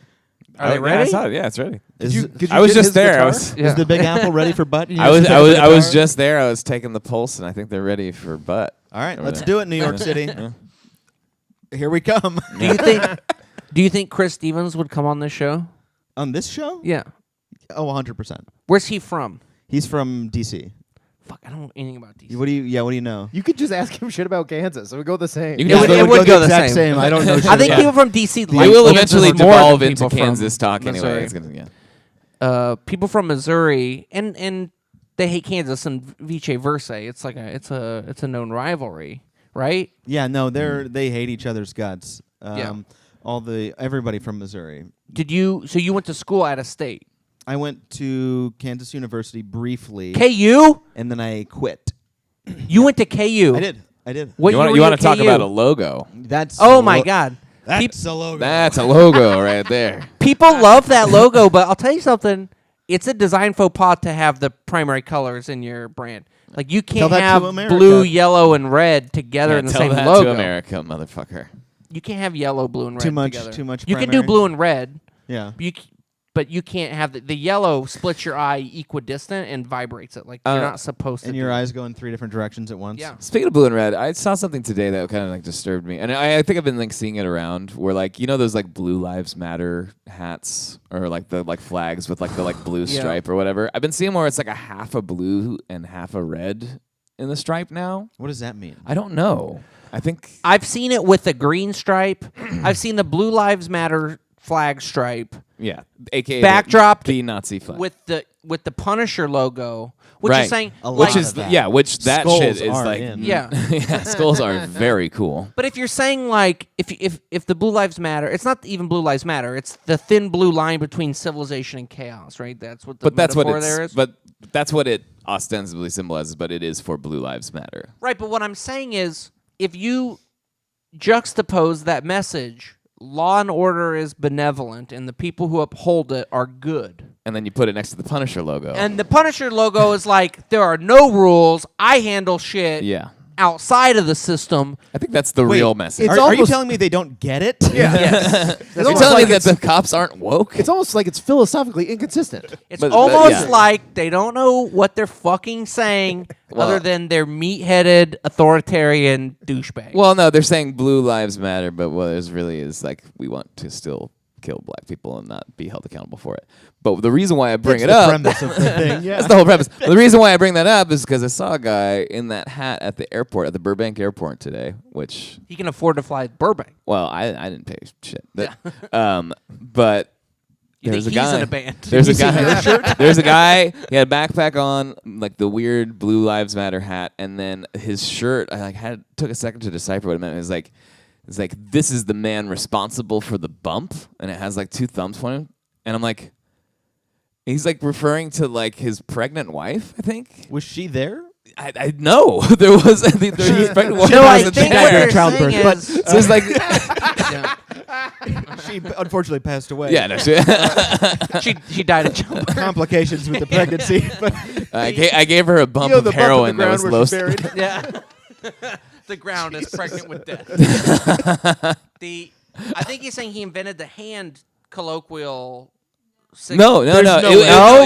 are they Yeah, I ready? saw it. Yeah, it's ready. is, I was just there. I was. Yeah. is the Big Apple ready for Butt? You I was. just I took was. the I was guitar? just there. I was taking the pulse, and I think they're ready for butt. All right, over let's there. do it, New York City. Yeah. Here we come. Do you think Chris Stevens would come on this show? On this show? Yeah. Oh, 100%. Where's he from? He's from DC. Fuck, I don't know anything about DC. What do you know? You could just ask him shit about Kansas. It would go the same. You It can would- just- it would go the the exact same. I don't know. shit I think about- people from DC It like will Kansas eventually more than devolve into people from Kansas talk anyway. Missouri. It's gonna, yeah. People from Missouri and they hate Kansas and vice versa. It's like it's a known rivalry, right? Yeah, no, they hate each other's guts. Yeah. Everybody from Missouri Did you? So you went to school out of state? I went to Kansas University briefly, KU? and then I quit. You went to KU? I did. What You year were want to at talk KU? about a logo? That's Oh my God! That's a logo. That's a logo right there. People love that logo, but I'll tell you something. It's a design faux pas to have the primary colors in your brand. Like you Tell can't that to have America. blue, yellow, and red together Yeah, in the tell same that logo. to America, motherfucker. You can't have yellow, blue, and red Too much- together. too much You can do primary. blue and red. Yeah. But you can't have the yellow splits your eye equidistant and vibrates it. Like you're not supposed to. And do your that. eyes go in 3 different directions at once. Yeah. Speaking of blue and red, I saw something today that kind of like disturbed me, and I think I've been like seeing it around where like those like Blue Lives Matter hats or like the like flags with like the like blue Yeah. stripe or whatever. I've been seeing where it's like a half a blue and half a red in the stripe now. What does that mean? I don't know. I think I've seen it with a green stripe. I've seen the Blue Lives Matter flag stripe yeah, aka Backdrop the Nazi flag. with the Punisher logo, which Right. is saying A lot which of is that. which that Skulls shit is are like in. Yeah. yeah, skulls are very cool. But if you're saying like if the Blue Lives Matter, it's not even Blue Lives Matter. It's the thin blue line between civilization and chaos, right? That's what the But that's what metaphor there it's is. but that's what it ostensibly symbolizes, but it is for Blue Lives Matter. Right, but what I'm saying is if you juxtapose that message, law and order is benevolent and the people who uphold it are good. And then you put it next to the Punisher logo. And the Punisher logo is like there are no rules. I handle shit yeah. outside of the system. I think that's the real message. it's Are you almost- telling me they don't get it? Yes. You're almost telling me like that the cops aren't woke? It's almost like it's philosophically inconsistent. It's But- almost yeah. like they don't know what they're fucking saying Well- other than they're meat-headed authoritarian douchebags. Well, no, they're saying Blue Lives Matter, but what it really is like we want to still kill black people and not be held accountable for it. But the reason why I bring it up, Premise of the thing. Yeah. that's the whole premise. But the reason why I bring that up is because I saw a guy in that hat at the airport, at the Burbank airport today, which, he can afford to fly Burbank. well, I didn't pay shit. But You there's think a he's guy. in a band? There's a guy. There's a guy. He had a backpack on, like the weird Blue Lives Matter hat, and then his shirt. I like took a second to decipher what it meant. It was like, this is the man responsible for the bump, and it has like 2 thumbs pointing. And I'm like, he's like referring to like his pregnant wife. I think. Was she there? I know there was. There was pregnant wife. No, I wasn't think there. what they're childbirth, saying but- is, So it's like, She unfortunately passed away. yeah, no, she died of childbirth. Complications with the pregnancy. But I gave her a bump You know, of the bump in heroin the that was ground low. where she's buried. Yeah. The ground is pregnant with death. I think he's saying he invented the hand colloquial. No. no It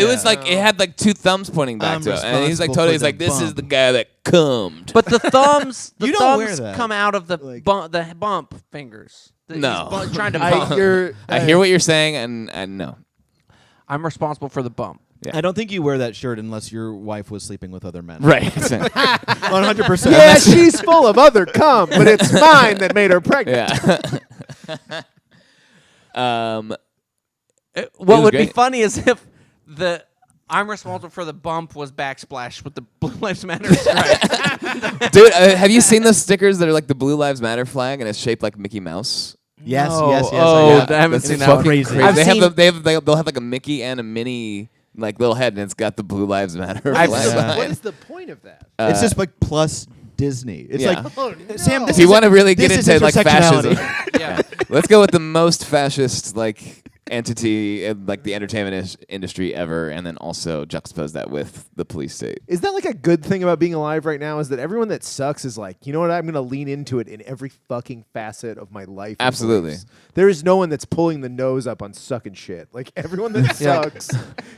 way. was like it had like 2 thumbs pointing back I'm to it, and he's like responsible totally. for He's the like, this is bump. the guy that cummed. But the thumbs, You don't wear thumbs that. come out of the Like- the bump fingers. He's No. trying to bump. I hear what you're saying, and no. I'm responsible for the bump. Yeah. I don't think you wear that shirt unless your wife was sleeping with other men. Right. 100%. Yeah, she's full of other cum, but it's mine that made her pregnant. yeah. What was would be great. funny is if the I'm responsible for the bump was backsplash with the Blue Lives Matter stripe. Dude, have you seen those stickers that are like the Blue Lives Matter flag, and it's shaped like Mickey Mouse? Yes, No. yes, yes. Oh, yeah. I haven't That's seen that fucking one. Crazy. I've They seen- they'll have like a Mickey and a Minnie like little head, and it's got the Blue Lives Matter I've flag seen- behind. What is the point of that? It's just like plus Disney. It's yeah. like, Oh, Sam, no. this If you is want to really get this is into like intersectionality. fascism, Yeah. let's go with the most fascist like entity in like the entertainment industry ever, and then also juxtapose that with the police state. Is that like a good thing about being alive right now? Is that everyone that sucks is like, you know what? I'm going to lean into it in every fucking facet of my life. and Absolutely. beliefs. There is no one that's pulling the nose up on sucking shit. Like everyone that Yeah. sucks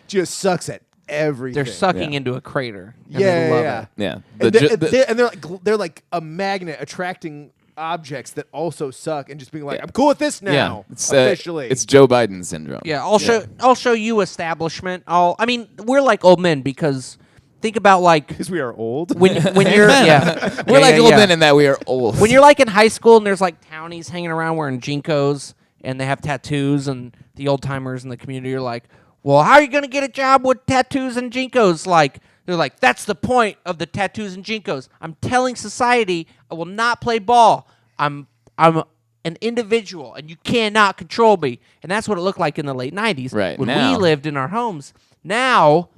just sucks at everything. They're sucking Yeah. into a crater. And Yeah, they love yeah. it. Yeah, And they're like a magnet attracting objects that also suck and just being like, I'm cool with this now. It's, officially. it's Joe Biden syndrome. Yeah, I'll show you establishment. I mean, we're like old men because think about like because we are old. when you're yeah. We're Yeah, like yeah, old yeah. men in that we are old. When you're like in high school and there's like townies hanging around wearing jinkos and they have tattoos and the old timers in the community are like, well, how are you going to get a job with tattoos and jinkos? Like, they're like, that's the point of the tattoos and jinkos. I'm telling society I will not play ball. I'm an individual, and you cannot control me. And that's what it looked like in the late 90s Right, when now- we lived in our homes. Now,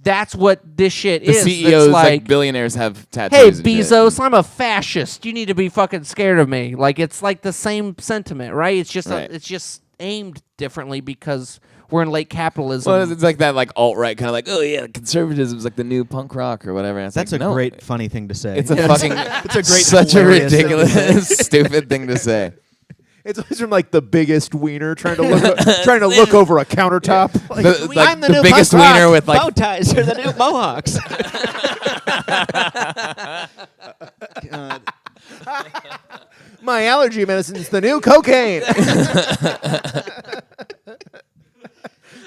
that's what this shit The is. CEOs, It's like billionaires, have tattoos. hey, and shit. Bezos, I'm a fascist. You need to be fucking scared of me. Like, it's like the same sentiment, right? It's just Right. it's just aimed differently because we're in late capitalism. Well, it's like that, like alt-right kind of like, oh yeah, conservatism is like the new punk rock or whatever. And it's That's like, a no, great, funny thing to say. It's a fucking. It's a great, such a hilarious thing to ridiculous, stupid thing to say. It's always from like the biggest wiener trying to look over a countertop. Like, Like, I'm the new biggest punk rock. wiener with like bow ties are the new mohawks. God. my allergy medicine's the new cocaine.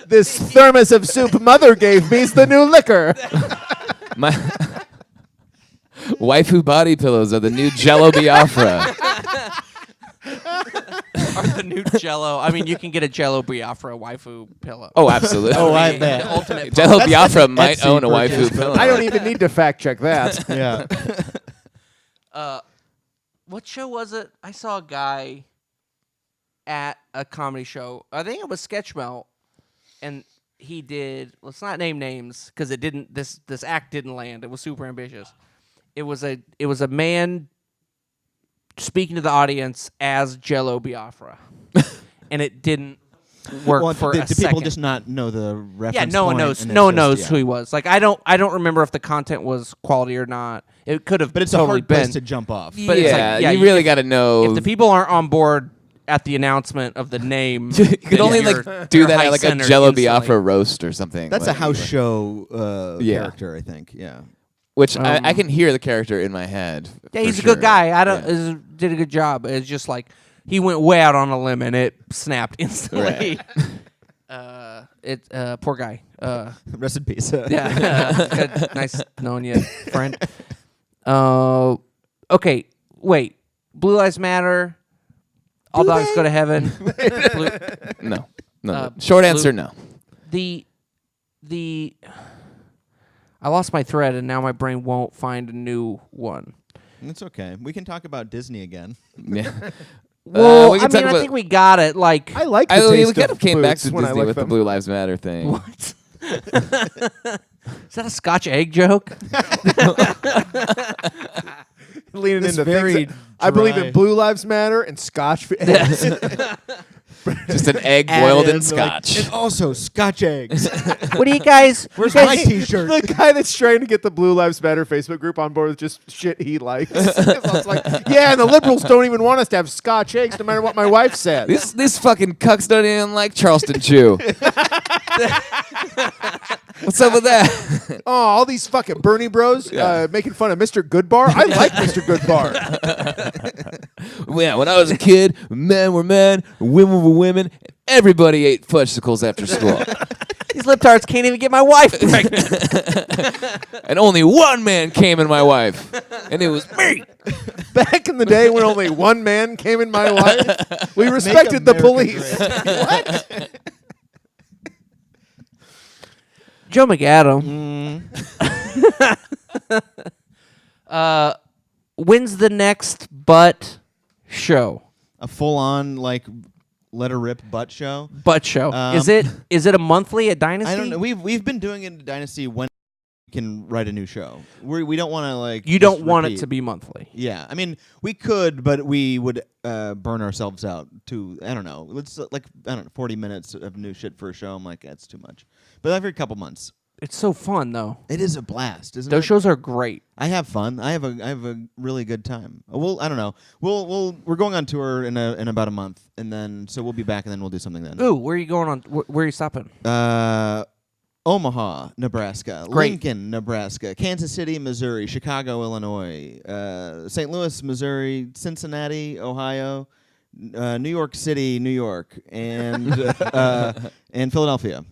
This thermos of soup mother gave me is the new liquor. my waifu body pillows are the new Jello Biafra. Or the new Jello. I mean, you can get a Jello Biafra waifu pillow. Oh, absolutely. Oh, I The bet. ultimate Jello pillow. Biafra might Etsy own a purchase, waifu pillow. I don't even need to fact check that. Yeah. What show was it? I saw a guy at a comedy show. I think it was Sketchmelt, and he did. Let's not name names because it didn't. This act didn't land. It was super ambitious. It was a man speaking to the audience as Jello Biafra, and it didn't work Well, for do a people second. just not know the reference? Yeah, no one point, knows. and No one it's just- knows yeah. who he was. Like I don't remember if the content was quality or not. It could have, But it's totally a hard been. place to jump off. But it's like, yeah, yeah, you you- really got to know. If the people aren't on board at the announcement of the name, you could then only you're- like do you're that high at like a centered Jello instantly. Biafra roast or something. That's like, a house show Yeah. character, I think. Yeah. Which I can hear the character in my head. Yeah, for he's a sure. good guy. I don't Yeah. did a good job. It's just like he went way out on a limb and it snapped instantly. Poor guy. Rest in peace. Yeah, good, nice knowing you, friend. Okay, wait. Blue Lives Matter. All dogs go to heaven. Blue, No. Uh, Short blue- answer, no. the I lost my thread and now my brain won't find a new one. It's okay. We can talk about Disney again. Yeah. Well, we I can talk mean, I about- think we got it. Like, I like the we taste kind of came back boots to when I Disney lick with the them. Blue Lives Matter thing. what? Is that a Scotch egg joke? Leaning This into very things. I believe dry- in Blue Lives Matter and Scotch. Just an egg boiled in Added, scotch. and also Scotch eggs. What do you guys? Where's you my guys T-shirt? The guy that's trying to get the Blue Lives Matter Facebook group on board with just shit he likes. I was like, yeah, and the liberals don't even want us to have Scotch eggs, no matter what my wife said. These fucking cucks don't even like Charleston Chew. What's up with that? Oh, all these fucking Bernie bros making fun of Mr. Goodbar. I like Mr. Goodbar. Yeah, when I was a kid, men were men, women were women. Everybody ate fudgesicles after school. These libtards can't even get my wife pregnant. And only one man came in my wife. And it was me. Back in the day when only one man came in my life, we respected the America police. What? Joe McAdam. When's the next butt show? A full-on like let her rip butt show. Butt show. Is it a monthly at Dynasty? I don't know. We've been doing it in Dynasty when we can write a new show. We don't want to like. You just don't want it repeat. to be monthly. Yeah, I mean we could, but we would burn ourselves out to I don't know. Let's 40 minutes of new shit for a show. I'm like that's too much. But every couple months. It's so fun though. It is a blast, isn't Those it? shows are great. I have fun. I have a really good time. I don't know. We're going on tour in about a month, and then so we'll be back, and then we'll do something then. Ooh, where are you going on? Where are you stopping? Omaha, Nebraska, Great. Lincoln, Nebraska, Kansas City, Missouri, Chicago, Illinois, St. Louis, Missouri, Cincinnati, Ohio, New York City, New York, and and Philadelphia.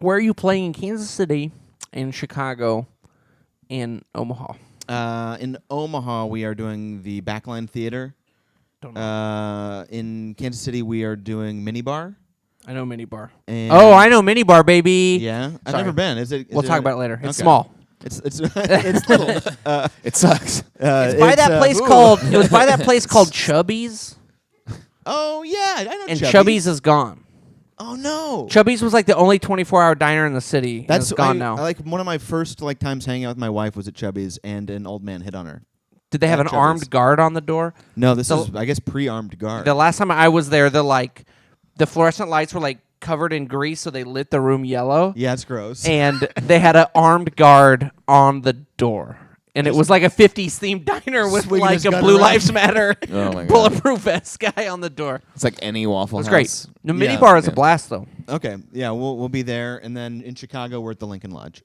Where are you playing in Kansas City, in Chicago, and Omaha? In Omaha, we are doing the Backline Theater. Don't know. In Kansas City, we are doing Minibar. I know Minibar. And Oh, I know Minibar, baby. Yeah, I've Sorry. never been. Is it? We'll talk about it later. It's small. It's little. It sucks. It's by that place called. It was by that place called Chubby's, Oh yeah, I know. and Chubby's is gone. Oh no. Chubby's was like the only 24-hour diner in the city. And That's it's gone I, now. I, like one of my first times hanging out with my wife was at Chubby's, and an old man hit on her. Did they have an Chubby's. armed guard on the door? No, this So- is I guess pre-armed guard. The last time I was there, the fluorescent lights were like covered in grease, so they lit the room yellow. Yeah, it's gross. And they had an armed guard on the door. And it was like a 50s themed diner with Swinging like his a gun Blue around. Lives Matter Oh my God. bulletproof vest guy on the door. It's like any Waffle It was House. great. The Yeah. mini bar is a Yeah. blast, though. Okay, yeah, we'll be there, and then in Chicago we're at the Lincoln Lodge.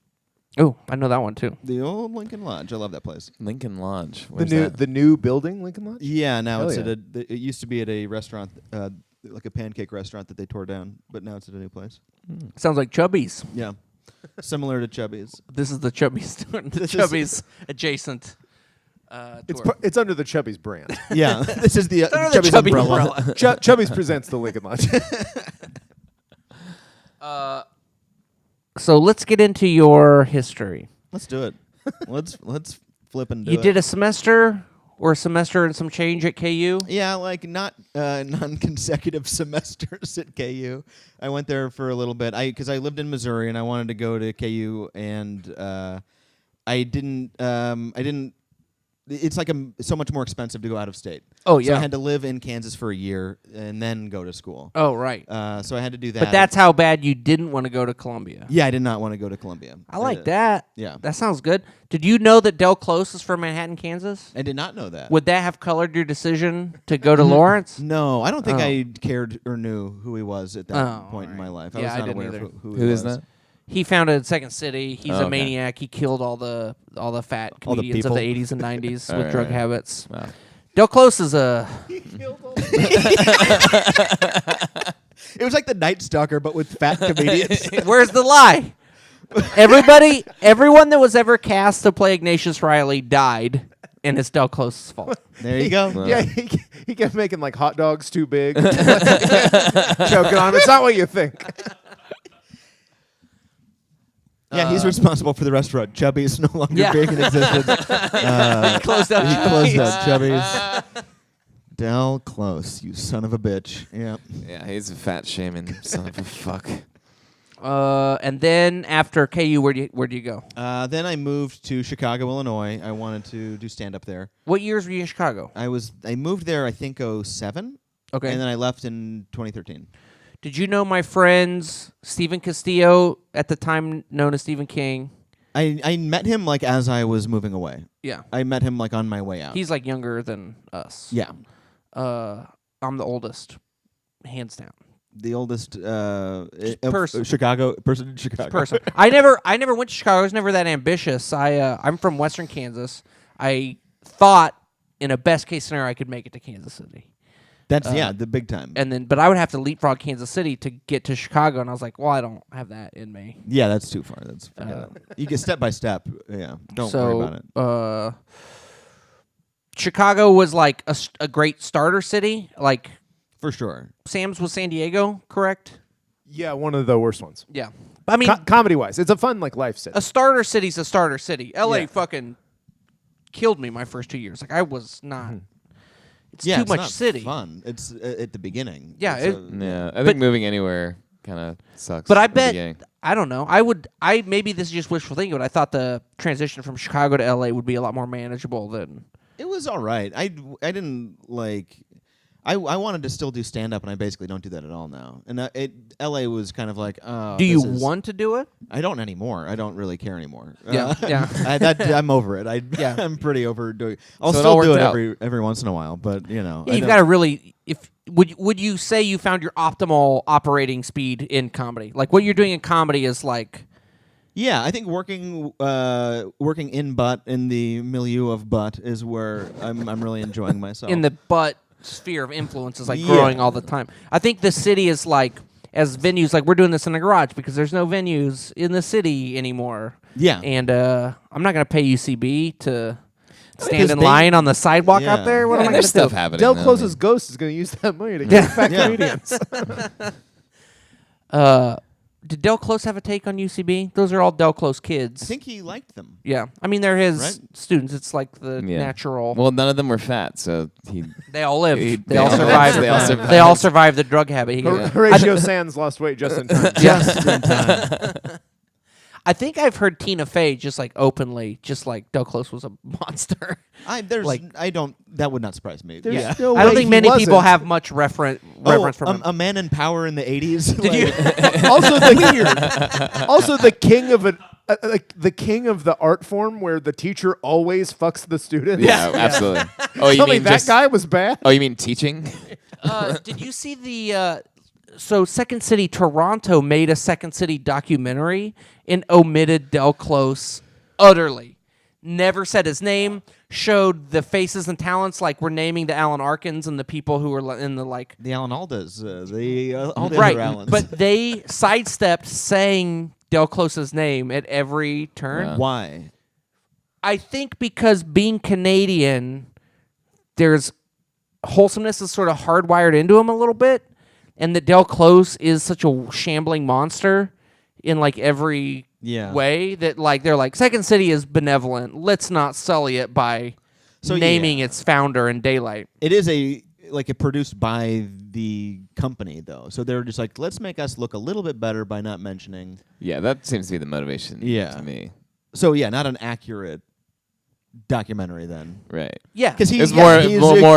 Oh, I know that one too. The old Lincoln Lodge. I love that place. Lincoln Lodge. The Where's new that? the new building, Lincoln Lodge. Yeah, now Hell it's yeah. it used to be at a restaurant, like a pancake restaurant that they tore down, but now it's at a new place. Sounds like Chubby's. Yeah, similar to Chubby's. This is the Chubby's, the This is- Chubby's adjacent. Tour. It's under the Chubby's brand. Yeah, this is the Under the Chubby's Chubby umbrella. umbrella. Chubby's presents the Lincoln Lodge. So let's get into your history. Let's do it. Let's flip and do You it. did a semester or a semester and some change at KU? Yeah, like not non-consecutive semesters at KU. I went there for a little bit. Because I lived in Missouri and I wanted to go to KU, and I didn't. It's like so much more expensive to go out of state. Oh, So yeah. I had to live in Kansas for a year and then go to school. Oh, right. So I had to do that. But that's how bad you didn't want to go to Columbia. Yeah, I did not want to go to Columbia. I like that. Yeah. That sounds good. Did you know that Del Close is from Manhattan, Kansas? I did not know that. Would that have colored your decision to go to Lawrence? No, I don't think Oh. I cared or knew who he was at that Oh, point in my life. I Yeah, was I not didn't aware either. of who Who he is was. that? He founded Second City. He's Oh, a okay. maniac. He killed all the fat All the comedians of the people. 80s and 90s All with right, drug right. habits. Wow. Del Close is a... It was like the Night Stalker, but with fat comedians. Where's the lie? Everyone that was ever cast to play Ignatius Riley died, and it's Del Close's fault. There you go. Yeah, he kept making like hot dogs too big. Choking on him. It's not what you think. Yeah, he's responsible for the restaurant. Chubby is no longer Yeah. being in existence. He closed out He closed Chubby's. out Chubby's. Del Close, you son of a bitch. Yeah. Yeah, he's a fat shaming son of a fuck. And then after KU, where do you go? Then I moved to Chicago, Illinois. I wanted to do stand up there. What years were you in Chicago? I moved there I think 07. Okay. And then I left in 2013. Did you know my friends Stephen Castillo, at the time known as Stephen King? I met him like as I was moving away. Yeah. I met him like on my way out. He's like younger than us. yeah. I'm the oldest, hands down. The oldest person. Chicago person in Chicago. Person. I never went to Chicago. I was never that ambitious. I'm from Western Kansas. I thought in a best case scenario I could make it to Kansas City. That's the big time. But I would have to leapfrog Kansas City to get to Chicago, and I was like, well, I don't have that in me. Yeah, that's too far. That's forget it. You get step by step. Yeah, don't worry about it. Chicago was like a great starter city. Like For sure. Sam's was San Diego, correct? Yeah, one of the worst ones. Yeah, I mean, Comedy wise, it's a fun like life city. a starter city's a starter city. LA Yeah. fucking killed me my first 2 years. Like I was not. It's Yeah, too it's much not city. fun. It's at the beginning. Yeah, It's Yeah, I But- think moving anywhere kind of sucks. But I at the bet beginning. I don't know. I maybe this is just wishful thinking, but I thought the transition from Chicago to LA would be a lot more manageable than. it was all right. I didn't like. I wanted to still do stand up, and I basically don't do that at all now. And LA was kind of like. Do you want to do it? I don't anymore. I don't really care anymore. Yeah, yeah. I'm over it. Yeah. I'm pretty over doing. I'll So it still all do worked it out. every once in a while, but you know. Yeah, you've got to really. If would you say you found your optimal operating speed in comedy? Like what you're doing in comedy is like. Yeah, I think working in butt in the milieu of butt is where I'm really enjoying myself. In the butt sphere of influence is like Yeah. growing all the time. I think the city is like as venues like we're doing this in the garage because there's no venues in the city anymore. Yeah. And I'm not gonna pay UCB to stand Because in they- line on the sidewalk Yeah. out there. What I am mean, I there's gonna stuff do? happening. Del though, Close's I mean. ghost is going to use that money to get fat Yeah. comedians. Did Del Close have a take on UCB? Those are all Del Close kids. I think he liked them. Yeah, I mean they're his Right. students. It's like the Yeah. natural. Well, none of them were fat, so he. they all lived. They They all all survived. lived. They all survived. They all survived the drug habit. He- Horatio Sands lost weight just in time. Just in time. I think I've heard Tina Fey just like openly, just like Del Close was a monster. That would not surprise me. There's Yeah. no I don't way think he many people wasn't. have much reference from him. A man in power in the 80s. Did you? Also the Also the king of the king of the art form where the teacher always fucks the students. Yeah, absolutely. Oh, you Tell me mean that just? guy was bad? Oh, you mean teaching? Did you see the? So Second City Toronto made a Second City documentary and omitted Del Close utterly. Never said his name. Showed the faces and talents, like we're naming the Alan Arkins and the people who were in the like. The Alan Aldas, all the Right, other Allens. but they sidestepped saying Del Close's name at every turn. Wow. why? I think because being Canadian, there's wholesomeness is sort of hardwired into him a little bit, and that Del Close is such a shambling monster in like every Yeah. way that like they're like Second City is benevolent. Let's not sully it by naming its founder in daylight. It is produced by the company though, so they're just like, let's make us look a little bit better by not mentioning. Yeah, that seems to be the motivation. Yeah. To me. So yeah, not an accurate documentary then. Right. Yeah, Because It's more of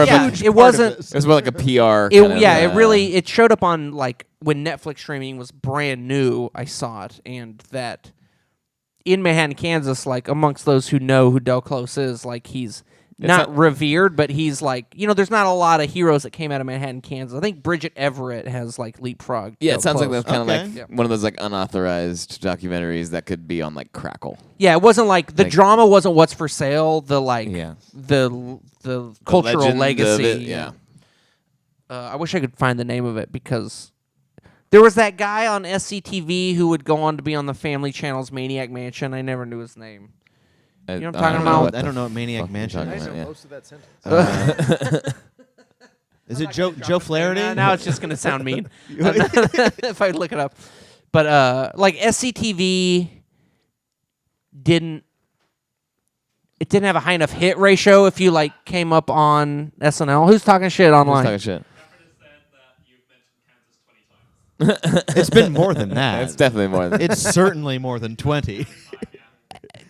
yeah, a. it wasn't. It was more like a PR. It showed up on like when Netflix streaming was brand new. I saw it, and that in Manhattan, Kansas, like amongst those who know who Del Close is, like he's not revered, but he's like, there's not a lot of heroes that came out of Manhattan, Kansas. I think Bridget Everett has like leapfrogged. Yeah, Del it sounds like Close. that's kind of Okay. like one of those like unauthorized documentaries that could be on like Crackle. Yeah, it wasn't like the Like- drama wasn't what's for sale. The like Yeah. the The cultural legend of legacy. it, yeah. I wish I could find the name of it because there was that guy on SCTV who would go on to be on the Family Channel's Maniac Mansion. I never knew his name. I know what I'm don't talking know about? what I the don't know what Maniac fuck you're Mansion talking is. about, yeah. Most of that sentence. Is it Joe Flaherty? Now it's just gonna sound mean if I look it up. But like SCTV didn't have a high enough hit ratio if you like came up on SNL. Who's talking shit Who's online? talking shit? It's been more than that. It's definitely more than It's certainly more than 20.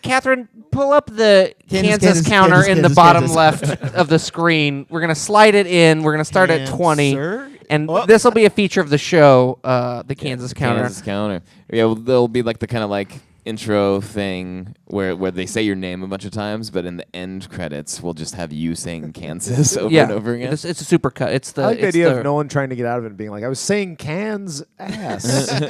Catherine, pull up the Kansas Kansas, counter Kansas, in the Kansas, bottom Kansas. left of the screen. We're going to slide it in. We're going to start at 20. Cancer? And Oh. this will be a feature of the show, the Kansas counter. Kansas counter. Yeah, well, there'll be like the kind of like intro thing where they say your name a bunch of times, but in the end credits, we'll just have you saying Kansas over Yeah, and over again. it's a super cut. It's the I like the it's idea the- of Nolan trying to get out of it and being like, I was saying cans ass.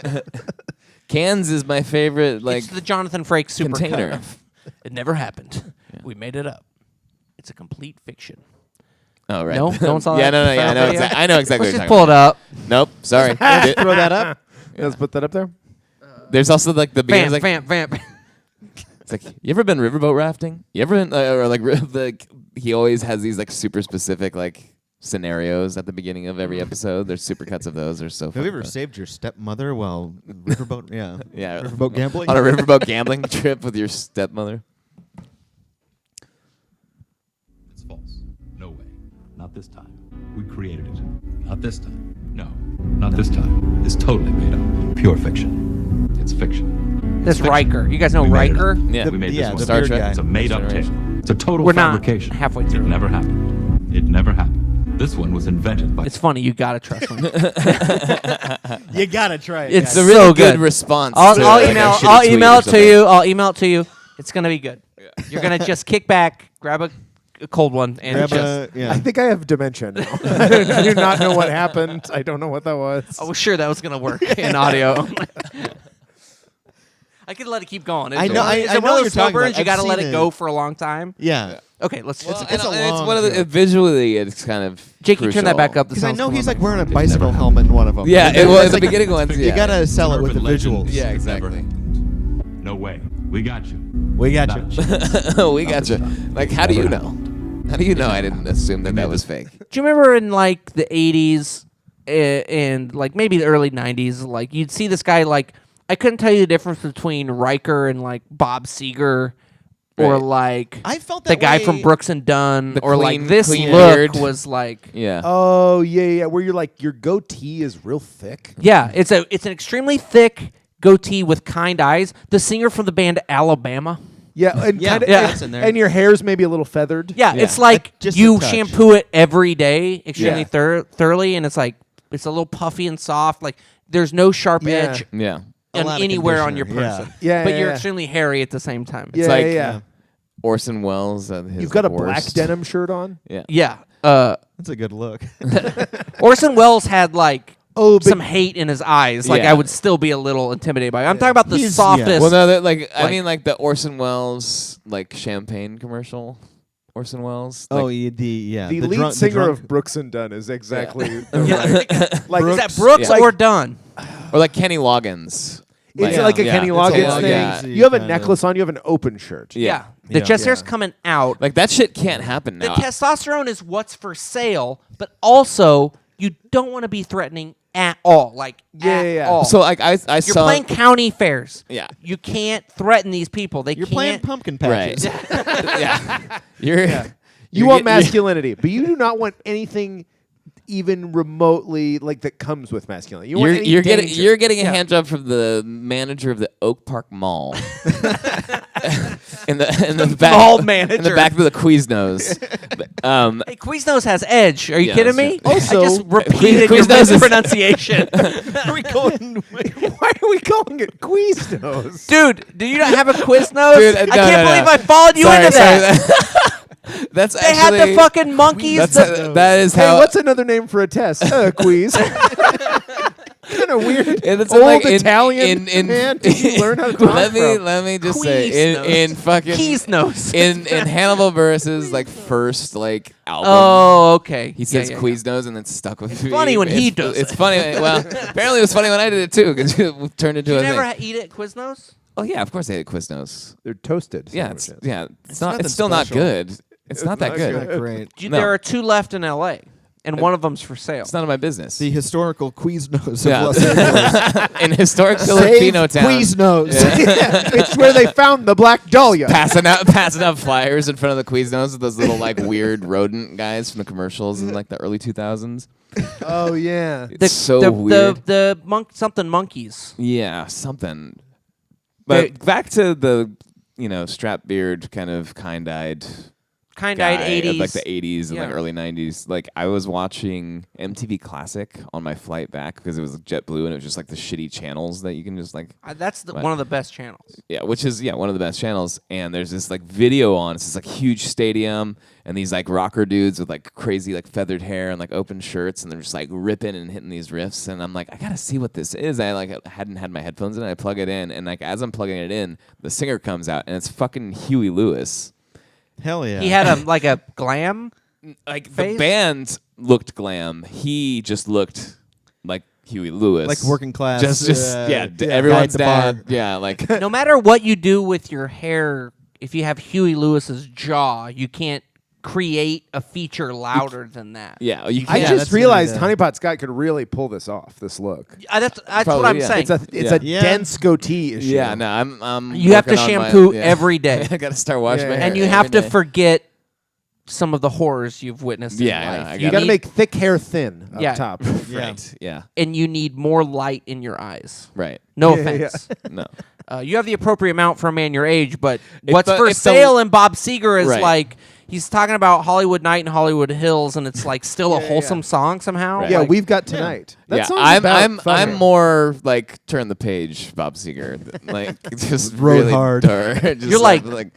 Cans is my favorite. Like it's the Jonathan Frakes super container. cut. It never happened. We made it up. It's a complete fiction. oh right. No? No one saw yeah, that no, yeah, I know, video? I know exactly. Let's what just you're pull it up. talking about. Nope, sorry. Throw that up. Let's put that up there. There's also like the beginning. Vamp, Like, vamp. it's like, you ever been riverboat rafting? You ever been or like he always has these like super specific like scenarios at the beginning of every episode. There's super cuts of those. They're so. Have you fucking ever fun. saved your stepmother while riverboat? Yeah. Yeah, Riverboat gambling? on a riverboat gambling trip with your stepmother? It's false. No way. Not this time. We created it. Not this time. No. Not this time. It's totally made up. Pure fiction. It's fiction. This Riker. You guys know We made it Riker? up. Yeah, We made yeah, this the one. Star beard Trek. guy. It's a made-up Generation. tale. It's a total We're not fabrication. halfway It through. never happened. It never happened. This one was invented by. It's funny. You gotta trust me. You gotta try it. It's It's a guys. really so good good. response. I'll to, like, a email. shitty I'll tweet email or it to something. you. I'll email it to you. It's gonna be good. You're gonna just kick back, grab a cold one, and Grab just. a, yeah. I think I have dementia now. I do not know what happened. I don't know what that was. I was sure that was gonna work in audio. I could let it keep going. I know- It's I know one of what those you're slow talking about. burns. You I've gotta let seen it it. go for a long time. Yeah. Okay, let's. Well, It's a and long one of the film. visually. It's kind of Jakey, turn that crucial. back up. The Because I sound's know coming he's up. like wearing a bicycle helmet in one of them. Yeah, And it then was it's the like- beginning ones. You Yeah. gotta sell it with the Urban legend. visuals. Yeah, Never exactly. happened. No way. We got you. We got Not you. this We gotcha. time. Like, how do you Never know? happened. How do you know? I didn't assume that made that was this- fake. Do you remember in like the 80s and like maybe the early 90s, like you'd see this guy like I couldn't tell you the difference between Riker and like Bob Seger, or Right. like I felt the that guy way- from Brooks and Dunn, The or like clean- this clean look beard. was like. Yeah. Oh yeah, where you're like your goatee is real thick. Yeah, it's an extremely thick goatee with kind eyes. The singer from the band Alabama. Yeah, and Yeah, kinda, yeah. that's in there. and your hair's maybe a little feathered. Yeah, Yeah. it's like Just a you touch. shampoo it every day extremely Yeah. thoroughly, and it's like it's a little puffy and soft. Like there's no sharp Yeah. edge Yeah. A on lot of anywhere on your conditioner, person. Yeah, but yeah, you're yeah. extremely hairy at the same time. Yeah, like- yeah. Orson Welles. His You've got a worst. black denim shirt on. Yeah. Yeah. That's a good look. Orson Welles had like but- some hate in his eyes. Like Yeah. I would still be a little intimidated by it. I'm talking about the He's- softest. yeah. Well, no, that I Like- mean, like the Orson Welles like champagne commercial. Orson Welles. Oh, Like, The lead singer of Brooks and Dunn is exactly like Is that Brooks Yeah. or Dunn? or like Kenny Loggins. It's like a Kenny it's Loggins all- thing. Yeah. You have a Kinda. necklace on. You have an open shirt. Yeah. The Yeah. chest hair's Yeah. coming out. Like that shit can't happen The now. testosterone is what's for sale, but also you don't want to be threatening at all. Like at yeah. all. So like I you're saw playing county fairs. Yeah. You can't threaten these people. They You're can't. playing pumpkin right. patches. yeah. You're You you're want get- you're- masculinity, but you do not want anything even remotely like that comes with masculinity. You want any You're getting danger. you're getting a hand job from the manager of the Oak Park Mall. in the back mall in manager. the back of the Quiznos. Hey, Quiznos has edge. Are you Yeah, kidding that's me? true. Also, I just repeated Quiznos your is- mispronunciation. Are we going? Why are we calling it Quiznos? Dude, do you not have a Quiznos? Dude, I no, can't no, believe no. I followed you Sorry, into that. sorry. That's They had actually the fucking monkeys. that is Hey, how what's another name for a test? Quiz. Kind of weird. And it's Old like in- Italian in- man. Did you learn how to talk let me just say in fucking Quiznos. in Hannibal Buress's like first like album. Oh, okay. He says yeah, Quiznos and then stuck with me. funny when he does It's it. funny. Well, apparently it was funny when I did it too because it turned into You a never thing. eat at Quiznos? Oh yeah, of course I ate Quiznos. They're toasted. Yeah, it's sandwiches. it's not. nothing It's still not special. good. It's not that not good. good. Not great. No. There are 2 left in L.A., and one of them's for sale. It's none of my business. The historical Quiznos Yeah. of Los Angeles. in historic Save Filipino town, Quiznos. It's where they found the Black Dahlia. passing out flyers in front of the Quiznos with those little like weird rodent guys from the commercials in like the early 2000s. Oh yeah. It's so weird. The something monkeys. Yeah, something. But back to the strap beard kind of kind-eyed Kind-eyed guy 80s. of like the 80s and like Yeah. early 90s. Like I was watching MTV Classic on my flight back because it was JetBlue and it was just like the shitty channels that you can just like That's What? one of the best channels. which is one of the best channels. And there's this like video on. It's this like huge stadium and these like rocker dudes with like crazy like feathered hair and like open shirts and they're just like ripping and hitting these riffs. And I'm like, I gotta see what this is. I like hadn't had my headphones in. I plug it in and like as I'm plugging it in, the singer comes out and it's fucking Huey Lewis. Hell yeah. He had a glam. Like face? the band looked glam. He just looked like Huey Lewis, Like working class. Just everyone's guy at the dad. Yeah, like No matter what you do with your hair, if you have Huey Lewis's jaw, you can't create a feature louder than that. yeah. You I can't. just that's realized really Honeypot Scott could really pull this off. This look. That's Probably, what I'm yeah. saying. It's a Yeah. dense goatee issue. Yeah, no, I'm. You have to working on my- shampoo yeah. every day. I gotta start washing my Yeah, hair, And you have every to day. forget some of the horrors you've witnessed Yeah, I in know, life. I You got to need- make thick hair thin up Yeah. top. Yeah. Right. Yeah. and you need more light in your eyes. Right. No Yeah, offense. No. You have the appropriate amount for a man your age, but what's the- for if the- sale in Bob Seger is Right. like he's talking about Hollywood Night and Hollywood Hills, and it's like still a wholesome song somehow. Right. Yeah, Like, we've got tonight. That Yeah, song's I'm about fun. I'm more like turn the page, Bob Seger. Like just Rode really hard. dark. Just You're like- like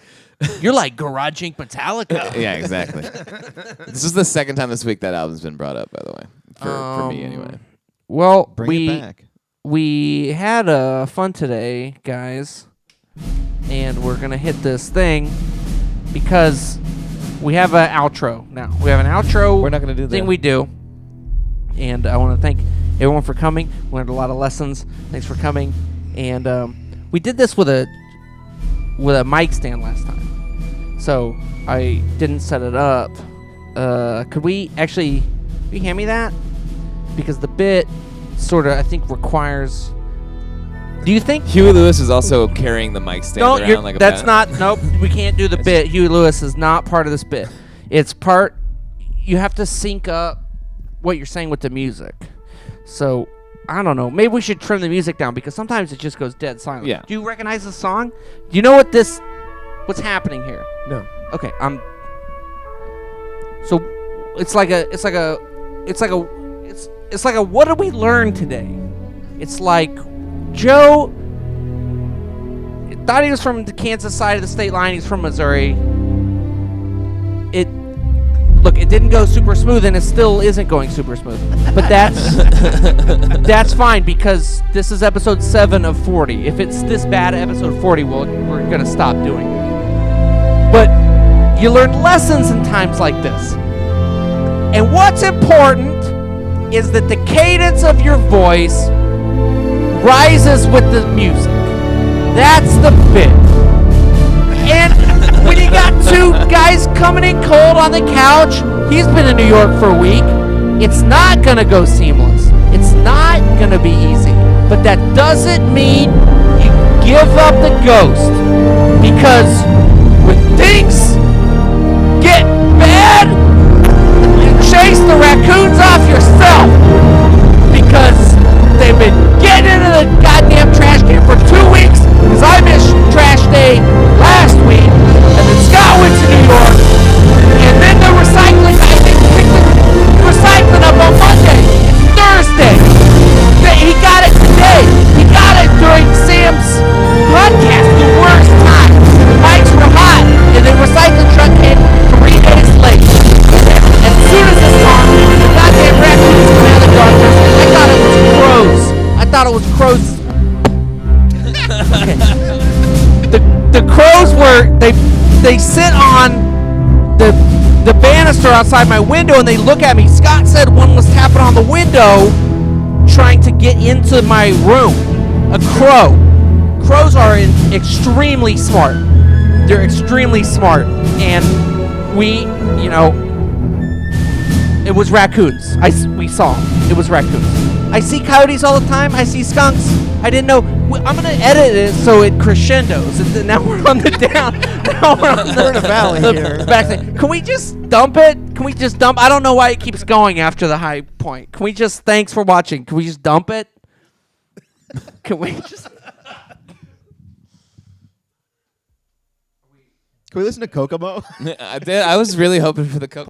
you're like Garage Inc. Metallica. yeah, exactly. This is the second time this week that album's been brought up, by the way, for me anyway. Well, Bring it back. we had fun today, guys, and we're gonna hit this thing because we have an outro now. We have an outro. We're not gonna do thing that. we do, and I want to thank everyone for coming. We learned a lot of lessons. Thanks for coming, and we did this with a mic stand last time, so I didn't set it up. Could we actually? Can you hand me that? Because the bit sort of, I think, requires Do you think? Huey Lewis is also carrying the mic stand No, around like a that's bat. not. Nope, we can't do the bit. Huey Lewis is not part of this bit. It's part. You have to sync up what you're saying with the music. So I don't know. Maybe we should trim the music down because sometimes it just goes dead silent. Yeah. Do you recognize the song? Do you know what's happening here? No. Okay. So it's like a what did we learn today? It's like Joe thought he was from the Kansas side of the state line. He's from Missouri. It didn't go super smooth, and it still isn't going super smooth. But that's fine because this is episode 7 of 40. If it's this bad at episode 40, we're gonna stop doing it. But you learn lessons in times like this. And what's important is that the cadence of your voice rises with the music. That's the bit. And when you got two guys coming in cold on the couch, he's been in New York for a week, it's not going to go seamless. It's not going to be easy. But that doesn't mean you give up the ghost. Because when things get bad, you chase the raccoons off yourself. Because they've been getting into the goddamn trash can for 2 weeks. Because I missed trash day last week. And then Scott went to New York. And then the recycling guy didn't pick the recycling up on Monday. It's Thursday. He got it today. He got it during Sam's podcast. The worst time. The mics were hot. And the recycling truck came 3 days late. And as soon as this song, the goddamn raccoons come out of the darkness. I thought it was crows. I thought it was crows. Okay. The crows were they sit on the banister outside my window and they look at me. Scott said one was tapping on the window trying to get into my room. A crow. Crows are extremely smart. They're extremely smart. And it was raccoons. We saw them. It was raccoons. I see coyotes all the time. I see skunks. I didn't know. I'm gonna edit it so it crescendos. And now we're on the down. Now we're in a valley here. Back thing. Can we just dump it? Can we just dump? I don't know why it keeps going after the high point. Can we just? Thanks for watching. Can we just dump it? Can we just? Can we listen to Kokomo? I was really hoping for the Coke.